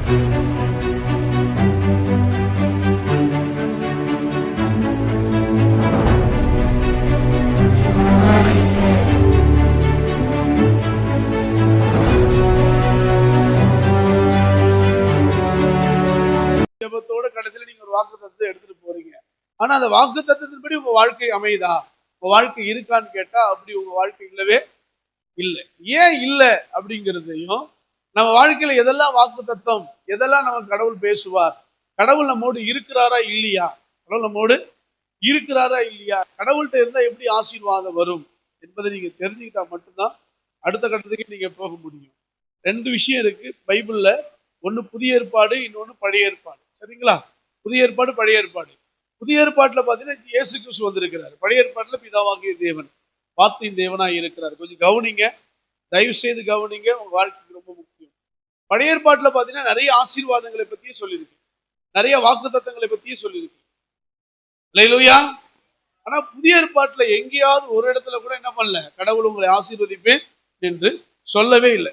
ஜெபத்தோட கடைசியில நீங்க ஒரு வாக்குத்தத்தத்தை எடுத்துட்டு போறீங்க. ஆனா அந்த வாக்குத்தத்தத்தின்படி உங்க வாழ்க்கை அமையுதா? உங்க வாழ்க்கை இருக்கான்னு கேட்டா அப்படி உங்க வாழ்க்கை இல்லவே இல்லை. ஏன் இல்லை அப்படிங்கிறதையும், நம்ம வாழ்க்கையில எதெல்லாம் வாக்குத்தத்தம், எதெல்லாம் நம்ம கடவுள் பேசுவார், கடவுள் நம்மோடு இருக்கிறாரா இல்லையா, கடவுள் நம்மோடு இருக்கிறாரா இல்லையா, கடவுள்கிட்ட இருந்தா எப்படி ஆசீர்வாதம் வரும் என்பதை நீங்க தெரிஞ்சுக்கிட்டா மட்டும்தான் அடுத்த கட்டத்துக்கு நீங்க போக முடியும். 2 விஷயம் இருக்கு பைபிள்ல. ஒண்ணு புதிய ஏற்பாடு, இன்னொன்னு பழைய ஏற்பாடு. சரிங்களா? புதிய ஏற்பாடு, பழைய ஏற்பாடு. புதிய ஏற்பாட்டுல பாத்தீங்கன்னா இயேசு கிறிஸ்து வந்திருக்கிறார். பழைய ஏற்பாட்டுல பிதாவாகிய தேவன், வார்த்தையின் தேவனாய் இருக்கிறார். கொஞ்சம் கவனிங்க, தயவு செய்து கவனிங்க, உங்க வாழ்க்கைக்கு ரொம்ப முக்கியம். பழைய ஏற்பாட்டுல பாத்தீங்கன்னா நிறைய ஆசீர்வாதங்களை பத்தியும் சொல்லியிருக்கு, நிறைய வாக்கு தத்தங்களை பத்தியும் சொல்லியிருக்கு. அல்லேலூயா. ஆனா புதிய ஏற்பாட்டுல எங்கேயாவது ஒரு இடத்துல கூட என்ன பண்ணல, கடவுள் உங்களை ஆசீர்வதிப்பேன் என்று சொல்லவே இல்லை.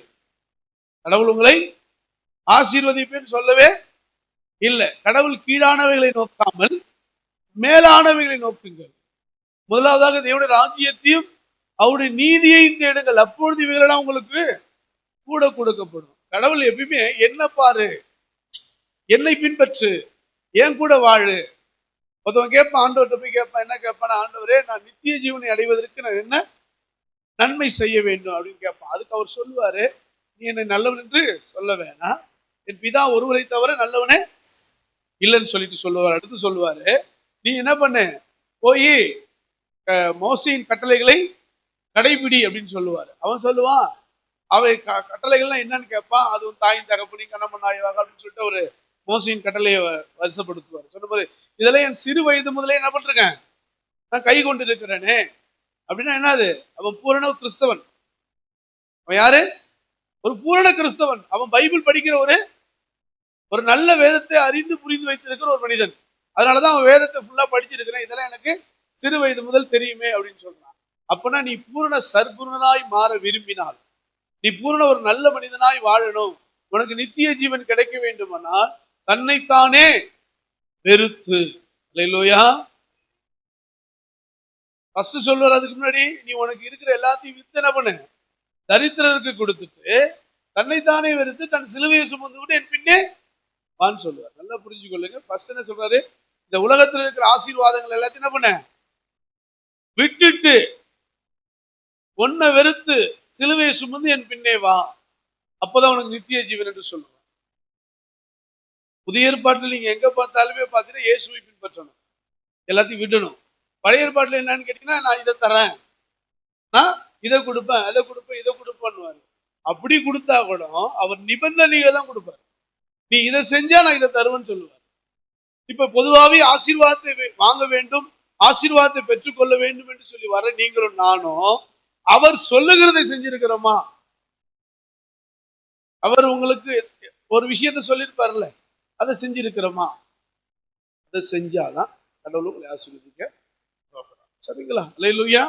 கடவுள் உங்களை ஆசீர்வதிப்பேன் சொல்லவே இல்லை. கடவுள் கீழானவைகளை நோக்காமல் மேலானவைகளை நோக்குங்கள். முதலாவதாக தேவனுடைய ராஜ்யத்தையும் அவருடைய நீதியையும் தேடுங்கள், அப்பொழுது இவைகளெல்லாம் உங்களுக்கு கூட கொடுக்கப்படும். கடவுள் எப்பயுமே என்ன பாரு, என்னை பின்பற்று, ஏன் கூட வாழு. ஒருத்தவன் கேட்பான், ஆண்டவர்கிட்ட போய் கேட்பான், என்ன கேட்பான், ஆண்டவரே நான் நித்திய ஜீவனை அடைவதற்கு நான் என்ன நன்மை செய்ய வேண்டும் அப்படின்னு கேட்பான். அதுக்கு அவர் சொல்லுவாரு, நீ என்னை நல்லவன் என்று சொல்ல வேணாம், என் பிதா ஒருவரை தவிர நல்லவனே இல்லைன்னு சொல்லிட்டு சொல்லுவார். அடுத்து சொல்லுவாரு, நீ என்ன பண்ணு, போய் மோசையின் கட்டளைகளை கடைபிடி அப்படின்னு சொல்லுவாரு. அவன் சொல்லுவான், அவை கட்டளைகள்லாம் என்னன்னு கேட்பான். அது தாயின் தகப்பனி கணவன் ஆய்வாக அப்படின்னு சொல்லிட்டு ஒரு மோசையின் கட்டளையை வருஷப்படுத்துவார். சொன்னபோது இதெல்லாம் என் சிறு வயது முதலே என்ன பண்றேன், நான் கை கொண்டு இருக்கிறேனே. அப்படின்னா என்னது, அவன் பூரண கிறிஸ்தவன். அவன் யாரு, ஒரு பூரண கிறிஸ்தவன். அவன் பைபிள் படிக்கிற ஒரு நல்ல வேதத்தை அறிந்து புரிந்து வைத்திருக்கிற ஒரு மனிதன். அதனாலதான் அவன் வேதத்தை ஃபுல்லா படிச்சிருக்கிறேன், இதெல்லாம் எனக்கு சிறு வயது முதல் தெரியுமே அப்படின்னு சொல்றான். அப்பனா நீ பூரண சர்க்குணனாய் மாற விரும்பினால், நீ பூரண ஒரு நல்ல மனிதனாய் வாழணும், உனக்கு நித்திய ஜீவன் கிடைக்க வேண்டுமானால் தன்னைத்தானே வெறுத்து. அல்லேலூயா. ஃபர்ஸ்ட் சொல்லுவார், அதுக்கு முன்னாடி நீ உனக்கு இருக்கிற எல்லாத்தையும் வித்து என்ன பண்ணு, தரித்திரருக்கு கொடுத்துட்டு தன்னைத்தானே வெறுத்து தன் சிலுவையை சுமந்து விட்டு என் பின்னே வான்னு சொல்லுவார். நல்லா புரிஞ்சு கொள்ளுங்க. ஃபர்ஸ்ட் என்ன சொல்றாரு, இந்த உலகத்தில் இருக்கிற ஆசீர்வாதங்கள் எல்லாத்தையும் என்ன பண்ண விட்டுட்டு ஒன்ன வெறுத்து சிலுவையை சுமந்து என் பின்னே வா, அப்பதான் உனக்கு நித்திய ஜீவன் என்று சொல்லுவார். புதிய ஏற்பாட்டில் நீங்க எங்க பார்த்தாலுமே பார்த்தீங்கன்னா இயேசுவை பின்பற்றணும், எல்லாத்தையும் விடணும். பழைய ஏற்பாட்டில் என்னன்னு கேட்டீங்கன்னா, நான் இதை தரேன், நான் இதை கொடுப்பேன், அதை கொடுப்பேன், இதை கொடுப்பேன்னு. அப்படி கொடுத்தா கூட அவர் நிபந்தனைகளை தான் கொடுப்பார். நீ இதை செஞ்சா நான் இதை தருவேன்னு சொல்லுவார். இப்ப பொதுவாகவே ஆசீர்வாதத்தை வாங்க வேண்டும், ஆசீர்வாதத்தை பெற்றுக்கொள்ள வேண்டும் என்று சொல்லி வர நீங்களும் நானும் அவர் சொல்லுகிறதை செஞ்சிருக்கிறோமா? அவர் உங்களுக்கு ஒரு விஷயத்த சொல்லியிருப்பார்ல, அதை செஞ்சிருக்கிறோமா? அதை செஞ்சாதான் கடவுள் உங்களை ஆசீர்வதிக்க. சரிங்களா? அல்லேலூயா.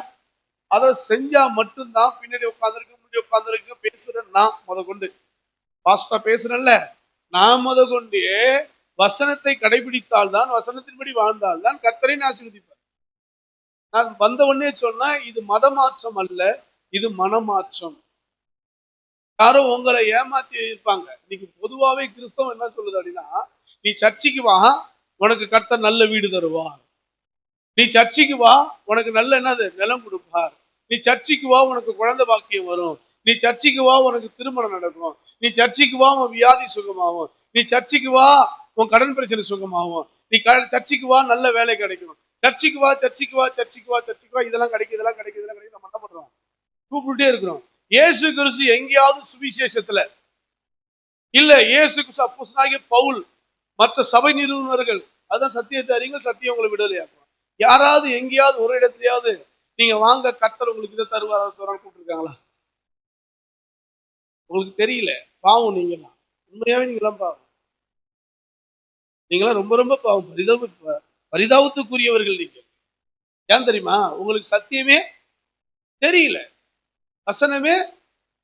அதை செஞ்சா மட்டும்தான் பின்னாடி உட்காந்துருக்க, முன்னாடி உட்காந்துருக்க பேசுறேன் நான் முத கொண்டு, பாஸ்டா பேசுறேன்ல, நான் முத கொண்டு வசனத்தை கடைபிடித்தால் தான், வசனத்தின்படி வாழ்ந்தால் தான் கர்த்தரை ஆசீர்வதிப்பார். நான் வந்த உடனே சொன்னா, இது மத மாற்றம் அல்ல, இது மனமாற்றம். யாரோ உங்களை ஏமாத்தி இருப்பாங்க. இன்னைக்கு பொதுவாவே கிறிஸ்தவம் என்ன சொல்லுது அப்படின்னா, நீ சர்ச்சைக்கு வா, உனக்கு கர்த்தர் நல்ல வீடு தருவார். நீ சர்ச்சைக்கு வா, உனக்கு நல்ல என்னது நிலம் கொடுப்பார். நீ சர்ச்சைக்கு வா, உனக்கு குழந்தை பாக்கியம் வரும். நீ சர்ச்சைக்கு வா, உனக்கு திருமணம் நடக்கும். நீ சர்ச்சைக்கு வா, உன் வியாதி சுகமாகும். நீ சர்ச்சைக்கு வா, உன் கடன் பிரச்சனை சுகமாகும். நீ சர்ச்சைக்கு வா, நல்ல வேலை கிடைக்கும். சர்ச்சைக்கு வா, சர்ச்சைக்கு வா, சர்ச்சைக்கு வா, சர்ச்சைக்கு வா, இதெல்லாம் கிடைக்கும், இதெல்லாம் கிடைக்கும், இதெல்லாம் கிடைக்கும். நம்ம என்ன பண்றோம், கூப்பிட்டுட்டே இருக்கிறோம். இயேசு கிறிஸ்து எங்கேயாவது சுவிசேஷத்துல இல்ல, இயேசு கிறிஸ்து அப்போஸ்தலனாகிய பவுல், மற்ற சபை நிறுவனர்கள், அதான் சத்தியத்தை அறியுங்கள், சத்தியம் உங்களை விடுதலையாக்கும். யாராவது எங்கேயாவது ஒரு இடத்துலயாவது நீங்க வாங்க கர்த்தர் உங்களுக்கு இதை தருவார் கூப்பிட்டுருக்காங்களா? உங்களுக்கு தெரியல. பாவம் நீங்களாம், உண்மையாவே நீங்களாம் பாவம். நீங்களாம் ரொம்ப ரொம்ப பாவம், பரிதாபத்துக்குரியவர்கள் நீங்க. ஏன் தெரியுமா? உங்களுக்கு சத்தியமே தெரியல, வசனமே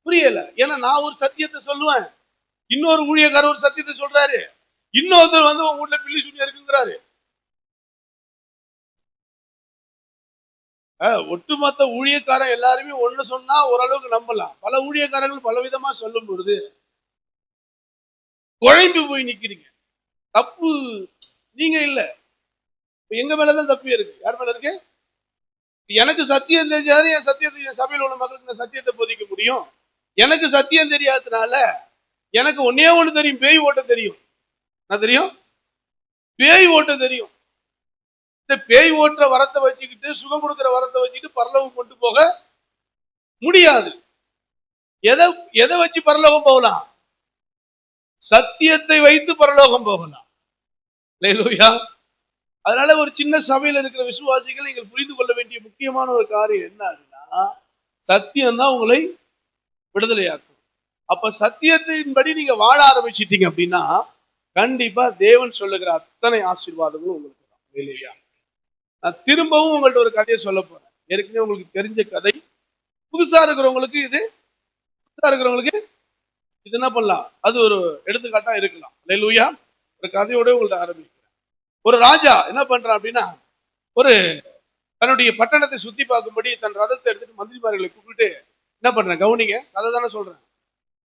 புரியல. ஏன்னா நான் ஒரு சத்தியத்தை சொல்லுவேன், இன்னொரு ஊழியக்காரர் ஒரு சத்தியத்தை சொல்றாரு, இன்னொருத்தர் வந்து உங்க வீட்டுல பில்லி சூனியம் இருக்குங்கிறாரு. ஒட்டுமொத்த ஊழியக்காரன் எல்லாருமே ஒண்ணு சொன்னா ஓரளவுக்கு நம்பலாம். பல ஊழியக்காரர்கள் பல விதமா சொல்லும் பொழுது குழம்பு போய் நிக்கிறீங்க. தப்பு நீங்க இல்ல, எங்க மேலதான் தப்பு இருக்கு. யார் மேல இருக்கு? எனக்கு சத்தியம் தெரிஞ்சாரு என் சத்தியத்தை, என் சபையில் உள்ள மக்களுக்கு இந்த சத்தியத்தை போதிக்க முடியும். எனக்கு சத்தியம் தெரியாததுனால எனக்கு ஒன்னே ஒண்ணு தெரியும், பேய் ஓட்ட தெரியும். என்ன தெரியும்? பேய் ஓட்ட தெரியும். இந்த பேய் ஓட்டுற வரத்தை வச்சுக்கிட்டு, சுகம் கொடுக்கிற வரத்தை வச்சுக்கிட்டு பரலோகம் கொண்டு போக முடியாது. எதை வச்சு பரலோகம் போகலாம்? சத்தியத்தை வைத்து பரலோகம் போகலாம். அல்லேலூயா. அதனால ஒரு சின்ன சபையில இருக்கிற விசுவாசிகள் நீங்கள் புரிந்து கொள்ள வேண்டிய முக்கியமான ஒரு காரியம் என்ன அப்படின்னா, சத்தியம் தான் உங்களை விடுதலையாக்கும். அப்ப சத்தியத்தின்படி நீங்க வாழ ஆரம்பிச்சிட்டீங்க அப்படின்னா கண்டிப்பா தேவன் சொல்லுகிற அத்தனை ஆசீர்வாதங்களும் உங்களுக்கு தான். இல்லையா? நான் திரும்பவும் உங்கள்ட்ட ஒரு கதையை சொல்ல போறேன். ஏற்கனவே உங்களுக்கு தெரிஞ்ச கதை. புதுசா இருக்கிறவங்களுக்கு இது என்ன பண்ணலாம், அது ஒரு எடுத்துக்காட்டா இருக்கலாம். அல்லேலூயா. ஒரு கதையோட உங்கள்ட்ட ஆரம்பிக்கிறேன். ஒரு ராஜா என்ன பண்றான் அப்படின்னா, ஒரு தன்னுடைய பட்டணத்தை சுத்தி பார்க்கும்படி தன் ரதத்தை எடுத்துட்டு மந்திரிமார்களை கூப்பிட்டு என்ன பண்றேன், கவனிங்க, கதை தானே சொல்றேன்,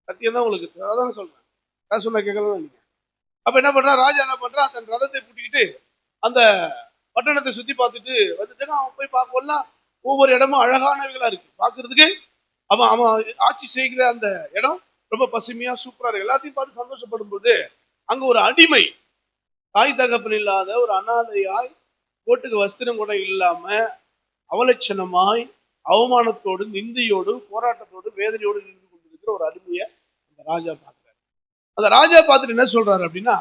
சத்தியம் தான் உங்களுக்கு, கதை தானே சொல்றேன், கதை சொன்ன கேட்கலாம் நீங்க. அப்ப என்ன பண்றான், ராஜா என்ன பண்றான், தன் ரதத்தை கூட்டிக்கிட்டு அந்த பட்டணத்தை சுத்தி பார்த்துட்டு வந்துட்டு அவன் போய் பார்க்கலாம். ஒவ்வொரு இடமும் அழகானவைகளா இருக்கு பார்க்கறதுக்கு. அவன் ஆட்சி செய்கிற அந்த இடம் ரொம்ப பசுமையா சூப்பரா இருக்கு. எல்லாத்தையும் பார்த்து சந்தோஷப்படும் போது அங்க ஒரு அடிமை, தாய் தகப்பன் இல்லாத ஒரு அனாதையாய், கோட்டுக்கு வஸ்திரம் கூட இல்லாம அவலட்சணமாய் அவமானத்தோடு நிந்தையோடு போராட்டத்தோடு வேதனையோடு நின்று கொண்டிருக்கிற ஒரு அடிமையை அந்த ராஜா பார்க்கிறார். அந்த ராஜா பார்த்துட்டு என்ன சொல்றாரு அப்படின்னா,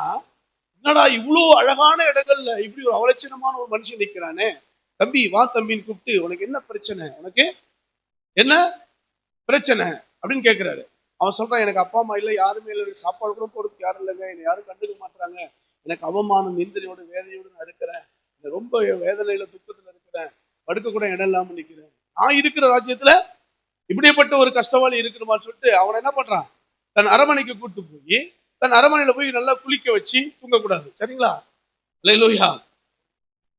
என்னடா இவ்வளவு அழகான இடங்கள்ல இப்படி ஒரு அவலட்சணமான ஒரு மனுஷன் நிற்கிறானே, தம்பி வா தம்பின்னு கூப்பிட்டு, உனக்கு என்ன பிரச்சனை, உனக்கு என்ன பிரச்சனை அப்படின்னு கேட்கிறாரு. அவன் சொல்றான், எனக்கு அப்பா அம்மா இல்லை, யாருமே இல்லை, சாப்பாடு கூட போறதுக்கு யாரும் இல்லைங்க, என்னை யாரும் கண்டுக்க மாட்டாங்க, எனக்கு அவமானம் நிந்தனையோடு வேதனையோடு நான் இருக்கிறேன், ரொம்ப வேதனையில துக்கத்துல இருக்கிறேன், படுக்க கூட இடம் இல்லாம நிற்கிறேன், நான் இருக்கிற ராஜ்யத்துல இப்படிப்பட்ட ஒரு கஷ்டவாளி இருக்கணுமான்னு சொல்லிட்டு அவனை என்ன பண்றான், தன் அரமனைக்கு கூட்டு போய் தன் அரமனையில போய் நல்லா குளிக்க வச்சு தூங்கக்கூடாது. சரிங்களா? அல்லேலூயா.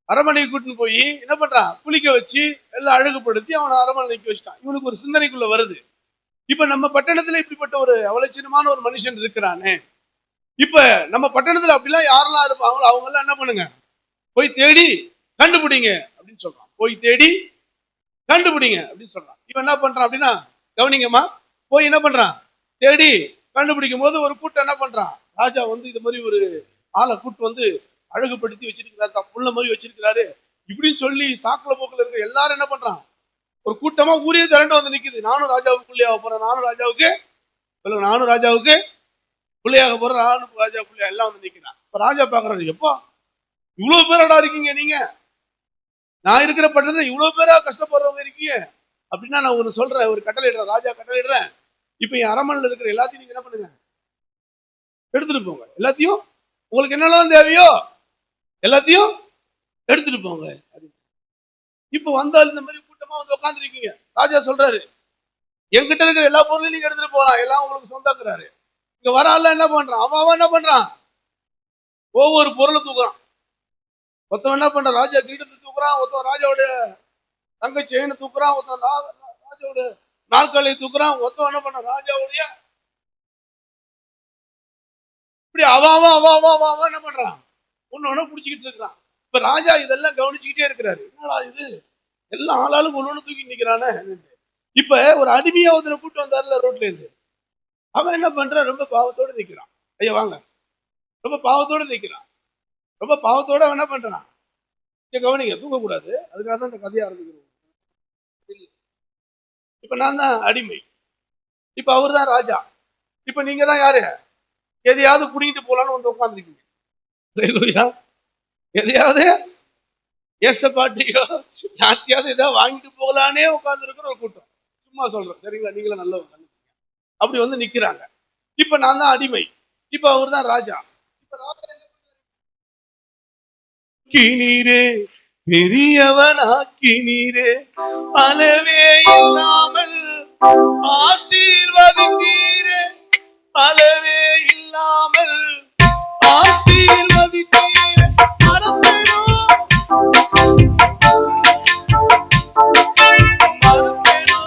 அரமனைக்கு கூட்டின்னு போய் என்ன பண்றான், குளிக்க வச்சு எல்லாம் அழகுபடுத்தி அவனை அரமனை நிக்க வச்சுட்டான். இவனுக்கு ஒரு சிந்தனைக்குள்ள வருது, இப்ப நம்ம பட்டணத்துல இப்படிப்பட்ட ஒரு அவலட்சணமான ஒரு மனுஷன் இருக்கிறானே, இப்ப நம்ம பட்டணத்துல அப்படிலாம் யாரெல்லாம் இருப்பாங்களோ அவங்க எல்லாம் என்ன பண்ணுங்க, போய் தேடி கண்டுபிடிங்க அப்படின்னு சொல்றான். போய் தேடி கண்டுபிடிங்க அப்படின்னு சொல்றான். இவன் என்ன பண்றான் அப்படின்னா, கவனிங்கம்மா, போய் என்ன பண்றான், தேடி கண்டுபிடிக்கும் போது ஒரு கூட்டம் என்ன பண்றான், ராஜா வந்து இது மாதிரி ஒரு ஆளை கூட்டு வந்து அழகுபடுத்தி வச்சிருக்கிறாரு, புள்ள மாதிரி வச்சிருக்கிறாரு இப்படின்னு சொல்லி சாக்குல போக்குல இருக்க எல்லாரும் என்ன பண்றான், ஒரு கூட்டமா ஊரே திரண்டு வந்து நிக்குது. நானும் ராஜாவுக்கு பிள்ளையாக போறேன், நானும் ராஜாவுக்கு பிள்ளையாக போறேன், நானும் ராஜா பிள்ளையா, எல்லாம் வந்து நிக்கிறான். இப்ப ராஜா பாக்குறாரு, எப்பா இவ்வளவு பேரடா இருக்கீங்க நீங்க, நான் இருக்கிற பட்டணத்துல இவ்வளவு பேரா கஷ்டப்படுறவங்க இருக்கீங்க அப்படின்னா, நான் ஒண்ணு சொல்றேன், ஒரு கட்டளையிடுறேன், ராஜா கட்டளையிடுறேன், இப்ப என் அரண்மனையில் இருக்கிற எல்லாத்தையும் நீங்க என்ன பண்ணுங்க, எடுத்துட்டு போங்க, எல்லாத்தையும் உங்களுக்கு என்னெல்லாம் தேவையோ எல்லாத்தையும் எடுத்துட்டு போங்க. இப்ப வந்தால் இந்த மாதிரி கூட்டமா வந்து உட்காந்துருக்கீங்க, ராஜா சொல்றாரு, என்கிட்ட இருக்கிற எல்லா பொருளையும் நீங்க எடுத்துட்டு போகலாம், எல்லாம் உங்களுக்கு சொந்தாக்குறாரு. இங்க வர ஆள் என்ன பண்றான், அவன் என்ன பண்றான், ஒவ்வொரு பொருளை தூக்குறான். ஒருத்தவன் என்ன பண்றான், ராஜா கிரீடத்தை தூக்குறான், ஒருத்தவன் ராஜாவுடைய தங்க செயினை தூக்குறான், ஒருத்தவன் ராஜாவுடைய நாற்காலியை தூக்குறான், ஒருத்தவன் என்ன பண்றான், ராஜாவுடைய இப்படி அவன் என்ன பண்றான், ஒண்ணு பிடிச்சிக்கிட்டு இருக்கிறான். இப்ப ராஜா இதெல்லாம் கவனிச்சுக்கிட்டே இருக்கிறாரு, என்னடா இது எல்லாம் ஆளாளுக்கு ஒண்ணு தூக்கி நிக்கிறானே. இப்ப ஒரு அடிமையா ஒருத்தனை கூட்டு வந்தாருல ரோட்ல இருந்து, அவன் என்ன பண்றான், ரொம்ப பாவத்தோட நிக்கிறான். ஐயா வாங்க, ரொம்ப பாவத்தோட நிக்கிறான். ரொம்ப பாவத்தோட அவன் என்ன பண்றான், கவனிங்க, தூங்கக்கூடாது, அதுக்காக தான் இந்த கதையை ஆரம்பிக்கிறோம். இப்ப நான் தான் அடிமை, இப்ப அவர் தான் ராஜா, இப்ப நீங்க தான் யாரு, எதையாவது புடிங்கிட்டு போலான்னு வந்து உட்காந்துருக்கீங்க. எதையாவது ஏசப்பாட்டியோ யார்த்தையாவது ஏதாவது வாங்கிட்டு போகலானே உட்கார்ந்து இருக்கிற ஒரு கூட்டம். சும்மா சொல்றேன், சரிங்களா? நீங்களும் நல்ல அப்படி வந்து நிக்கிறாங்க. இப்ப நான் தான் அடிமை, இப்ப அவர் தான் ராஜா. இப்ப ராஜா நீரே பெரியவனாக்கினீரே, அளவே இல்லாமல் ஆசீர்வதித்தீரே, அளவே இல்லாமல் ஆசீர்வதித்தீர். மறப்பேனோ மறப்பேனோ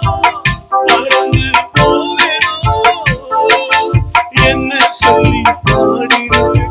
மறந்து போவேனோ என்ன சொல்லி பாடிடுவேன்.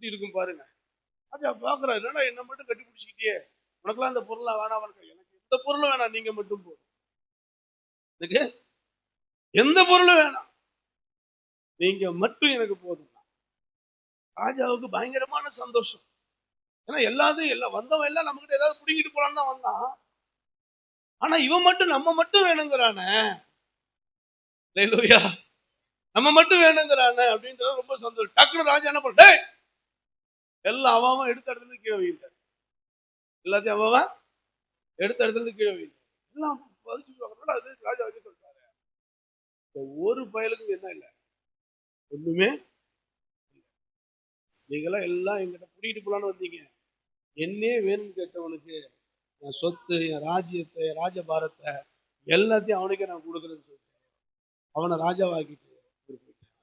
இருக்கும் பாருங்க. ராஜா பாக்குறாரு, என்னடா என்ன மட்டும் கட்டி பிடிச்சிக்கிட்டே, உனக்கெல்லாம் இந்த பொருளா வேணாம், எனக்கு எந்த பொருளும் வேணாம், நீங்க மட்டும் போதும், எனக்கு எந்த பொருளும் வேணாம், நீங்க மட்டும் எனக்கு போதும். ராஜாவுக்கு பயங்கரமான சந்தோஷம். ஏன்னா எல்லாத்தையும் வந்தவன் எல்லாம் நம்ம கிட்ட ஏதாவது பிடிங்கிட்டு போலான்னு தான் வந்தான். ஆனா இவன் மட்டும் நம்ம மட்டும் வேணுங்கிறானே, நம்ம மட்டும் வேணுங்கிறானே அப்படின்றது ரொம்ப சந்தோஷம். டக்குனு ராஜா என்ன பண்ண, எல்லாம் அவன் எடுத்த இடத்துல இருந்து கீழே வைத்தார். எல்லாத்தையும் அவன் எடுத்த இடத்துல இருந்து கீழே வைத்தார். எல்லாம் ராஜா வைக்க சொல்லிட்டாரு. ஒரு பயலுக்கு என்ன இல்லை, ஒண்ணுமே. நீங்களாம் எல்லாம் எங்கிட்ட பிடிக்கிட்டு போலான்னு வந்தீங்க, என்னே வேணும்னு கேட்டவனுக்கு என் சொத்து, என் ராஜ்யத்தை, என் ராஜபாரத்தை எல்லாத்தையும் அவனுக்கே நான் கொடுக்குறேன்னு சொல்லிட்டேன். அவனை ராஜாவாக்கிட்டு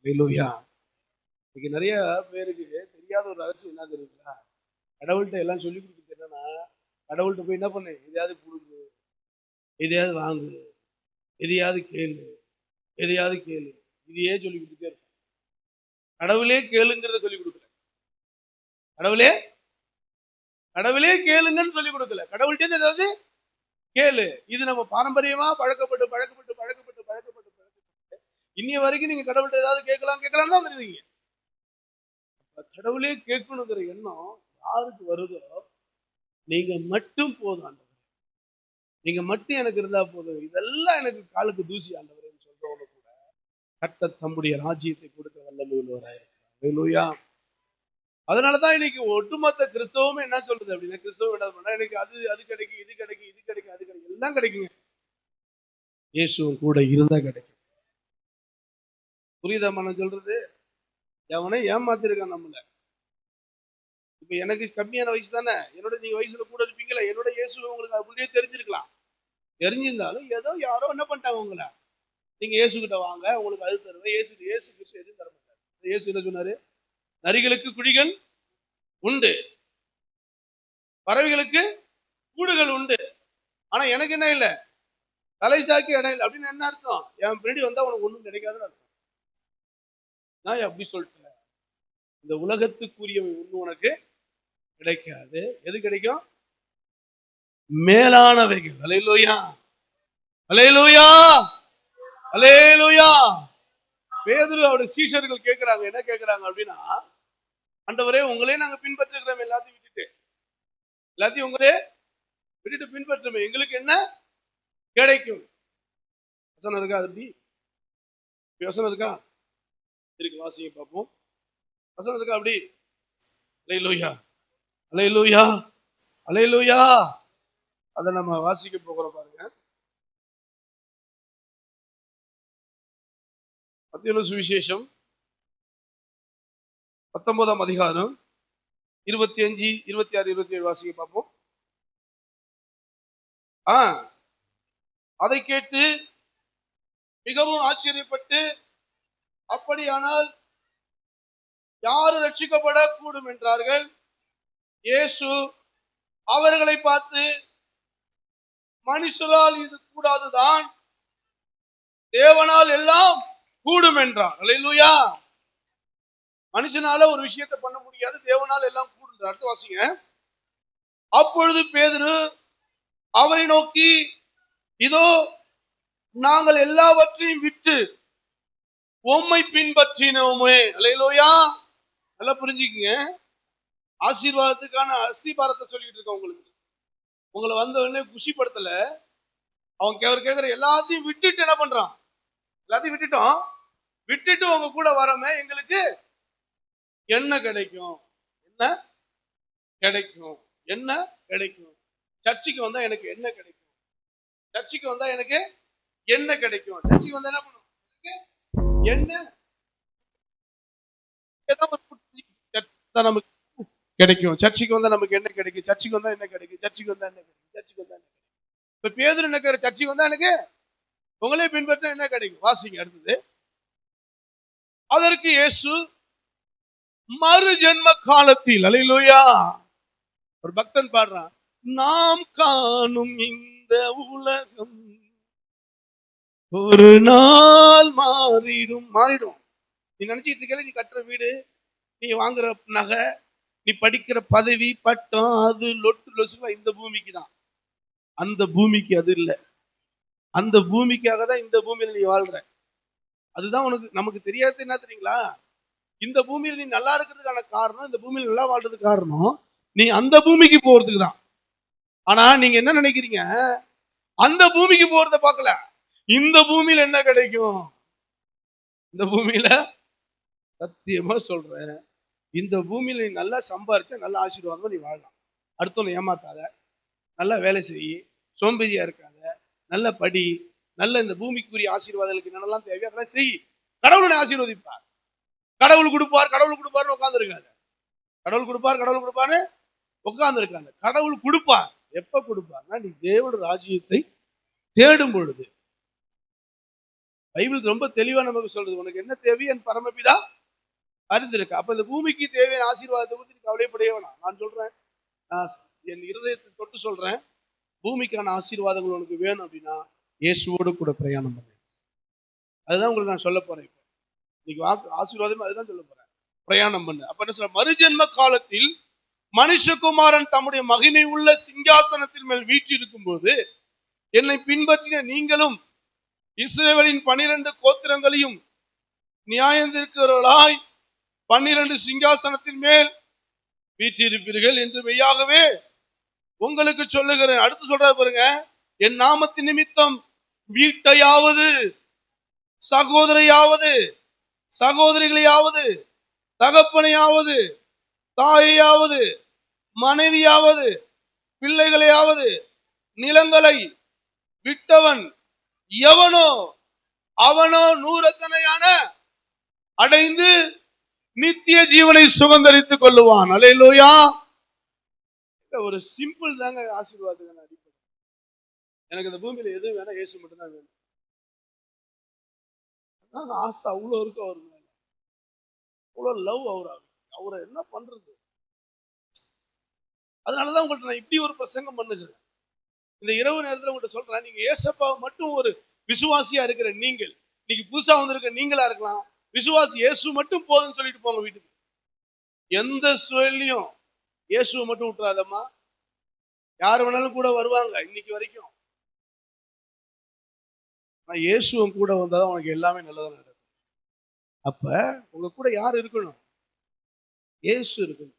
போயிட்டேன். இன்னைக்கு நிறைய பேருக்கு தெரியாத ஒரு ரகசியம் என்ன தெரியுங்களா? கடவுள்கிட்ட எல்லாம் சொல்லி கொடுக்குறது என்னன்னா, கடவுள்கிட்ட போய் என்ன பண்ணு, எதையாவது கொடுக்கு, எதையாவது வாங்கு, எதையாவது கேளு, எதையாவது கேளு, இதையே சொல்லி கொடுத்துட்டே இருக்க. கடவுளே கேளுங்கிறத சொல்லி கொடுக்கல, கடவுளே கேளுங்கன்னு சொல்லி கொடுக்கல. கடவுள்கிட்ட ஏதாவது கேளு. இது நம்ம பாரம்பரியமா பழக்கப்பட்டு பழக்கப்பட்டு பழக்கப்பட்டு பழக்கப்பட்டு பழக்கப்பட்டு இன்னைய வரைக்கும் நீங்க கடவுள்கிட்ட ஏதாவது கேட்கலாம் தான் வந்துருந்தீங்க. கடவுளே கேட்கணுங்கிற எண்ணம் யாருக்கு வருதோ, நீங்க மட்டும் போதும் ஆண்டவர், நீங்க மட்டும் எனக்கு இருந்தா போதும், இதெல்லாம் எனக்கு காலுக்கு தூசி ஆண்டவர் சொல்றவங்க கூட கர்த்தர் தம்முடைய ராஜ்யத்தை கொடுக்க வல்லமை உள்ளவராயிருக்கிறார். அதனாலதான் இன்னைக்கு ஒட்டுமொத்த கிறிஸ்தவமே என்ன சொல்றது அப்படின்னா, கிறிஸ்தவம் என்ன பண்ணா, எனக்கு அது கிடைக்கும், இது கிடைக்கும், இது கிடைக்கும், அது கிடைக்கும், எல்லாம் கிடைக்குங்க. இயேசுவும் கூட இருந்தா கிடைக்கும். புரியுதாம்மா நான் சொல்றது? எவனே ஏமாத்திருக்கான் நம்மள. இப்ப எனக்கு கம்மியான வயசு தானே, என்னோட நீங்க வயசுல கூட இருப்பீங்களா, என்னோட இயேசு உங்களுக்கு அப்படியே தெரிஞ்சிருக்கலாம். தெரிஞ்சிருந்தாலும் ஏதோ யாரோ என்ன பண்ணிட்டாங்க உங்களை, நீங்க இயேசு கிட்ட வாங்க உங்களுக்கு அது தருவேன். இயேசு கிறிஸ்து எதுவும் தர மாட்டாரு. இயேசு என்ன சொன்னாரு? நரிகளுக்கு குழிகள் உண்டு, பறவைகளுக்கு கூடுகள் உண்டு, ஆனா எனக்கு என்ன இல்லை, தலை சாக்கி இடம் இல்லை. அப்படின்னு என்ன அர்த்தம்? என் பின்னாடி வந்தா உனக்கு ஒண்ணும் கிடைக்காதுன்னு அர்த்தம். நான் அப்படி சொல்லிட்டேன், இந்த உலகத்துக்குரியவை ஒண்ணு உனக்கு கிடைக்காது. எது கிடைக்கும்? மேலானவைகள். அல்லேலூயா, அல்லேலூயா, அல்லேலூயா. பேதுரு அவருடைய சீஷர்கள் கேட்கிறாங்க, என்ன கேட்கிறாங்க அப்படின்னா, ஆண்டவரே உங்களே நாங்க பின்பற்றுகிறோம், எல்லாத்தையும் விட்டுட்டு, எல்லாத்தையும் உங்களே விட்டுட்டு பின்பற்றுமே, எங்களுக்கு என்ன கிடைக்கும்? வசனம் இருக்கா? அப்படி வசனம் இருக்கா? இருக்கு, வாசிங்க பார்ப்போம். வசனம் இருக்கா அப்படி? அல்லேலூயா, அல்லேலூயா, அல்லேலூயா. அதை நம்ம வாசிக்க போகிறோம் பாருங்க. மத்தேயு சுவிசேஷம் 19ஆம் அதிகாரம் 25, 26, 27 வாசிக்க பார்ப்போம். அதை கேட்டு மிகவும் ஆச்சரியப்பட்டு, அப்படியானால் யாரு ரட்சிக்கப்பட கூடும் என்றார்கள். இயேசு அவர்களை பார்த்து, மனுஷரால் இது கூடாதுதான், தேவனால் எல்லாம் கூடும் என்றார். அல்லேலூயா. மனுஷனால ஒரு விஷயத்தை பண்ண முடியாது, தேவனால் எல்லாம் கூடும். அடுத்து வாசிங்க. அப்பொழுது பேதுரு அவரை நோக்கி, இதோ நாங்கள் எல்லாவற்றையும் விட்டு உம்மை பின்பற்றினோமே. அல்லேலூயா. நல்லா புரிஞ்சுக்கங்க, ஆசீர்வாதத்துக்கான அஸ்திபாரத்தை சொல்லிட்டு இருக்க உங்களுக்கு. உங்களை வந்த உடனே குஷிப்படுத்தல, அவன் கேட்கிற எல்லாத்தையும் விட்டுட்டு என்ன பண்றான்? எல்லாத்தையும் விட்டுட்டோம், விட்டுட்டு உங்க கூட வரமே, எங்களுக்கு என்ன கிடைக்கும்? என்ன கிடைக்கும்? என்ன கிடைக்கும்? சர்ச்சுக்கு வந்தா எனக்கு என்ன கிடைக்கும்? சர்ச்சுக்கு வந்தா எனக்கு என்ன கிடைக்கும்? சர்ச்சுக்கு வந்தா என்ன பண்ணும்? என்ன நமக்கு கிடைக்கும்? சர்ச்சுக்கு வந்தா நமக்கு என்ன கிடைக்கும்? சர்ச்சுக்கு வந்தா என்ன கிடைக்கும்? சர்ச்சுக்கு வந்தா என்ன கிடைக்கும்? சர்ச்சுக்கு வந்தா என்ன கிடைக்கும்? இப்ப பேதுரு என்ன, சர்ச்சுக்கு வந்தா எனக்கு உங்களே பின்பற்ற என்ன கிடைக்கும்? வாசிங்க அடுத்தது. அதற்கு இயேசு மறு ஜென்ம காலத்தில், அல்லேலூயா, ஒரு பக்தன் பாடுறான், நாம் காணும் இந்த உலகம் ஒரு நாள் மாறிடும். மாறிடும். நீ நினைச்சிட்டு இருக்க, நீ கட்டுற வீடு, நீ வாங்குற நகை, நீ படிக்கிற பதவி பட்டம், அது லொட்டு லொசுவா இந்த பூமிக்கு தான். அந்த பூமிக்கு அது இல்லை. அந்த பூமிக்காக தான் இந்த பூமியில நீ வாழ்ற. அதுதான் உனக்கு நமக்கு தெரியாது. என்ன தெரியுங்களா? இந்த பூமியில நீ நல்லா இருக்கிறதுக்கான காரணம், இந்த பூமியில நல்லா வாழ்றதுக்கு காரணம், நீ அந்த பூமிக்கு போறதுக்கு தான். ஆனா நீங்க என்ன நினைக்கிறீங்க? அந்த பூமிக்கு போறத பார்க்கல, இந்த பூமியில என்ன கிடைக்கும்? இந்த பூமியில சத்தியமா சொல்றேன், இந்த பூமியில நீ நல்லா சம்பாரிச்சா நல்ல ஆசீர்வாதமா நீ வாழலாம். அடுத்தவனை ஏமாத்தாத, நல்லா வேலை செய், சோம்பேறியா இருக்காத, நல்ல படி, நல்ல இந்த பூமிக்குரிய ஆசீர்வாதங்களுக்கு என்னெல்லாம் தேவையோ அதெல்லாம் செய். கடவுளை ஆசீர்வதிப்பார். கடவுள் கொடுப்பார், கடவுள் கொடுப்பாருன்னு உட்கார்ந்து இருக்காங்க. கடவுள் கொடுப்பார், கடவுள் கொடுப்பாரு உட்கார்ந்து இருக்காங்க. கடவுள் கொடுப்பார். எப்ப கொடுப்பார்னா, நீ தேவனுடைய ராஜ்யத்தை தேடும் பொழுது. பைபிள் ரொம்ப தெளிவா நமக்கு சொல்றது, உனக்கு என்ன தேவை என் பரமபிதா அறிந்திருக்க. அப்ப இந்த பூமிக்கு தேவையான ஆசீர்வாதத்தை பத்தி கவலைப்படையே வேணாம். நான் சொல்றேன், நான் என் இருதயத்தை தொட்டு சொல்றேன், பூமிக்கான ஆசீர்வாதங்கள் உனக்கு வேணும் அப்படின்னா இயேசுவோடு கூட பிரயாணம் பண்ணு. அதுதான் உங்களுக்கு நான் சொல்ல போறேன். இப்போ இன்னைக்கு ஆசீர்வாதம் அதுதான் சொல்ல போறேன். பிரயாணம் பண்ணு. அப்ப என்ன சொல்ற? மறுஜென்ம காலத்தில் மனுஷகுமாரன் தம்முடைய மகிமை உள்ள சிங்காசனத்தின் மேல் வீற்றிருக்கும் போது என்னை பின்பற்றின நீங்களும் இஸ்ரவேலின் 12 கோத்திரங்களையும் நியாயந்திருக்கிறவர்களாய் 12 சிங்காசனத்தின் மேல் வீற்றிருப்பீர்கள் என்று மெய்யாகவே உங்களுக்கு சொல்லுகிறேன். அடுத்து சொல்றாரு பாருங்க, என் நாமத்தின் நிமித்தம் வீட்டையாவது, சகோதரையாவது, சகோதரிகளையாவது, தகப்பனையாவது, தாயையாவது, மனைவியாவது, பிள்ளைகளையாவது, நிலங்களை விட்டவன் எவனோ அவனோ 100 எத்தனையான அடைந்து நித்திய ஜீவனை சுதந்தரித்துக் கொள்ளுவான். அல்லேலூயா. ஒரு சிம்பிள் தாங்க ஆசீர்வாதத்துக்கான அடிப்படை. எனக்கு இந்த பூமியில எதுவும் வேணா, இயேசு மட்டும்தான் வேணும். ஆசை அவ்வளவு இருக்கு அவரு மேல, அவ்வளவு லவ் அவரை என்ன பண்றது. அதனாலதான் உங்கள்ட்ட நான் இப்படி ஒரு பிரசங்கம் பண்ணுகிறேன். இந்த இரவு நேரத்துல உங்கள்ட்ட சொல்றேன், நீங்க ஏசப்பாவை மட்டும் ஒரு விசுவாசியா இருக்கிற நீங்கள், இன்னைக்கு புதுசா வந்திருக்க நீங்களா இருக்கலாம், விசுவாசி இயேசு மட்டும் போதும்னு சொல்லிட்டு போங்க வீட்டுக்கு. எந்த சூழலையும் இயேசுவை மட்டும் விட்டுறாதம்மா. யார் வேணாலும் கூட வருவாங்க இன்னைக்கு வரைக்கும். நான் இயேசுவன் கூட வந்தாதான் உனக்கு எல்லாமே நல்லதா நடக்கும். அப்ப உங்க கூட யார் இருக்கணும்? இயேசு இருக்கணும்.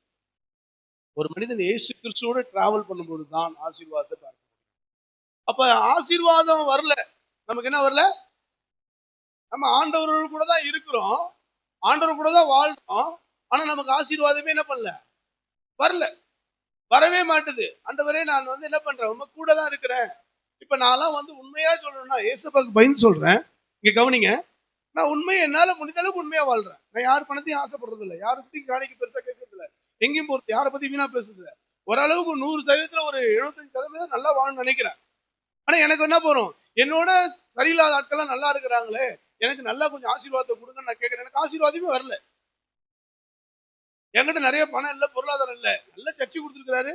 ஒரு மனிதன் இயேசு கிறிஸ்துவோட டிராவல் பண்ணும்போது தான் ஆசீர்வாதத்தை பார்க்க முடியும். அப்ப ஆசீர்வாதம் வரல, நமக்கு என்ன வரல? நம்ம ஆண்டவரோடு கூட தான் இருக்கிறோம், ஆண்டவர் கூட தான் வாழ்றோம். ஆனா நமக்கு ஆசீர்வாதமே என்ன பண்ணல, வரல, வரவே மாட்டுது. ஆண்டவரே நான் என்ன பண்றேன், உங்க கூட தான் இருக்கிறேன். இப்ப நான்லாம் உண்மையா சொல்றேன்னா, ஏசப்பாக்கு பயந்து சொல்றேன். இங்க கவனிங்க, நான் உண்மையை என்னால முடிந்த அளவுக்கு உண்மையா வாழ்றேன். நான் யார் பணத்தையும் ஆசைப்படுறது இல்லை, யாருக்கிட்டையும் காணிக்கு பெருசா கேட்கறது இல்லை, எங்கேயும் போறது, யாரை பத்தி வீணா பேசுறது இல்லை. ஓரளவுக்கு 100% ஒரு 75% நல்லா வாழணும்னு நினைக்கிறேன். ஆனா எனக்கு என்ன போறோம், என்னோட சரியில்லாத ஆட்கள்லாம் நல்லா இருக்கிறாங்களே, எனக்கு நல்லா கொஞ்சம் ஆசீர்வாதத்தை கொடுங்கன்னு நான் கேட்கிறேன். எனக்கு ஆசீர்வாதமே வரல. என்கிட்ட நிறைய பணம் இல்லை, பொருளாதாரம் இல்லை, நல்ல சர்ச்சை கொடுத்துருக்காரு,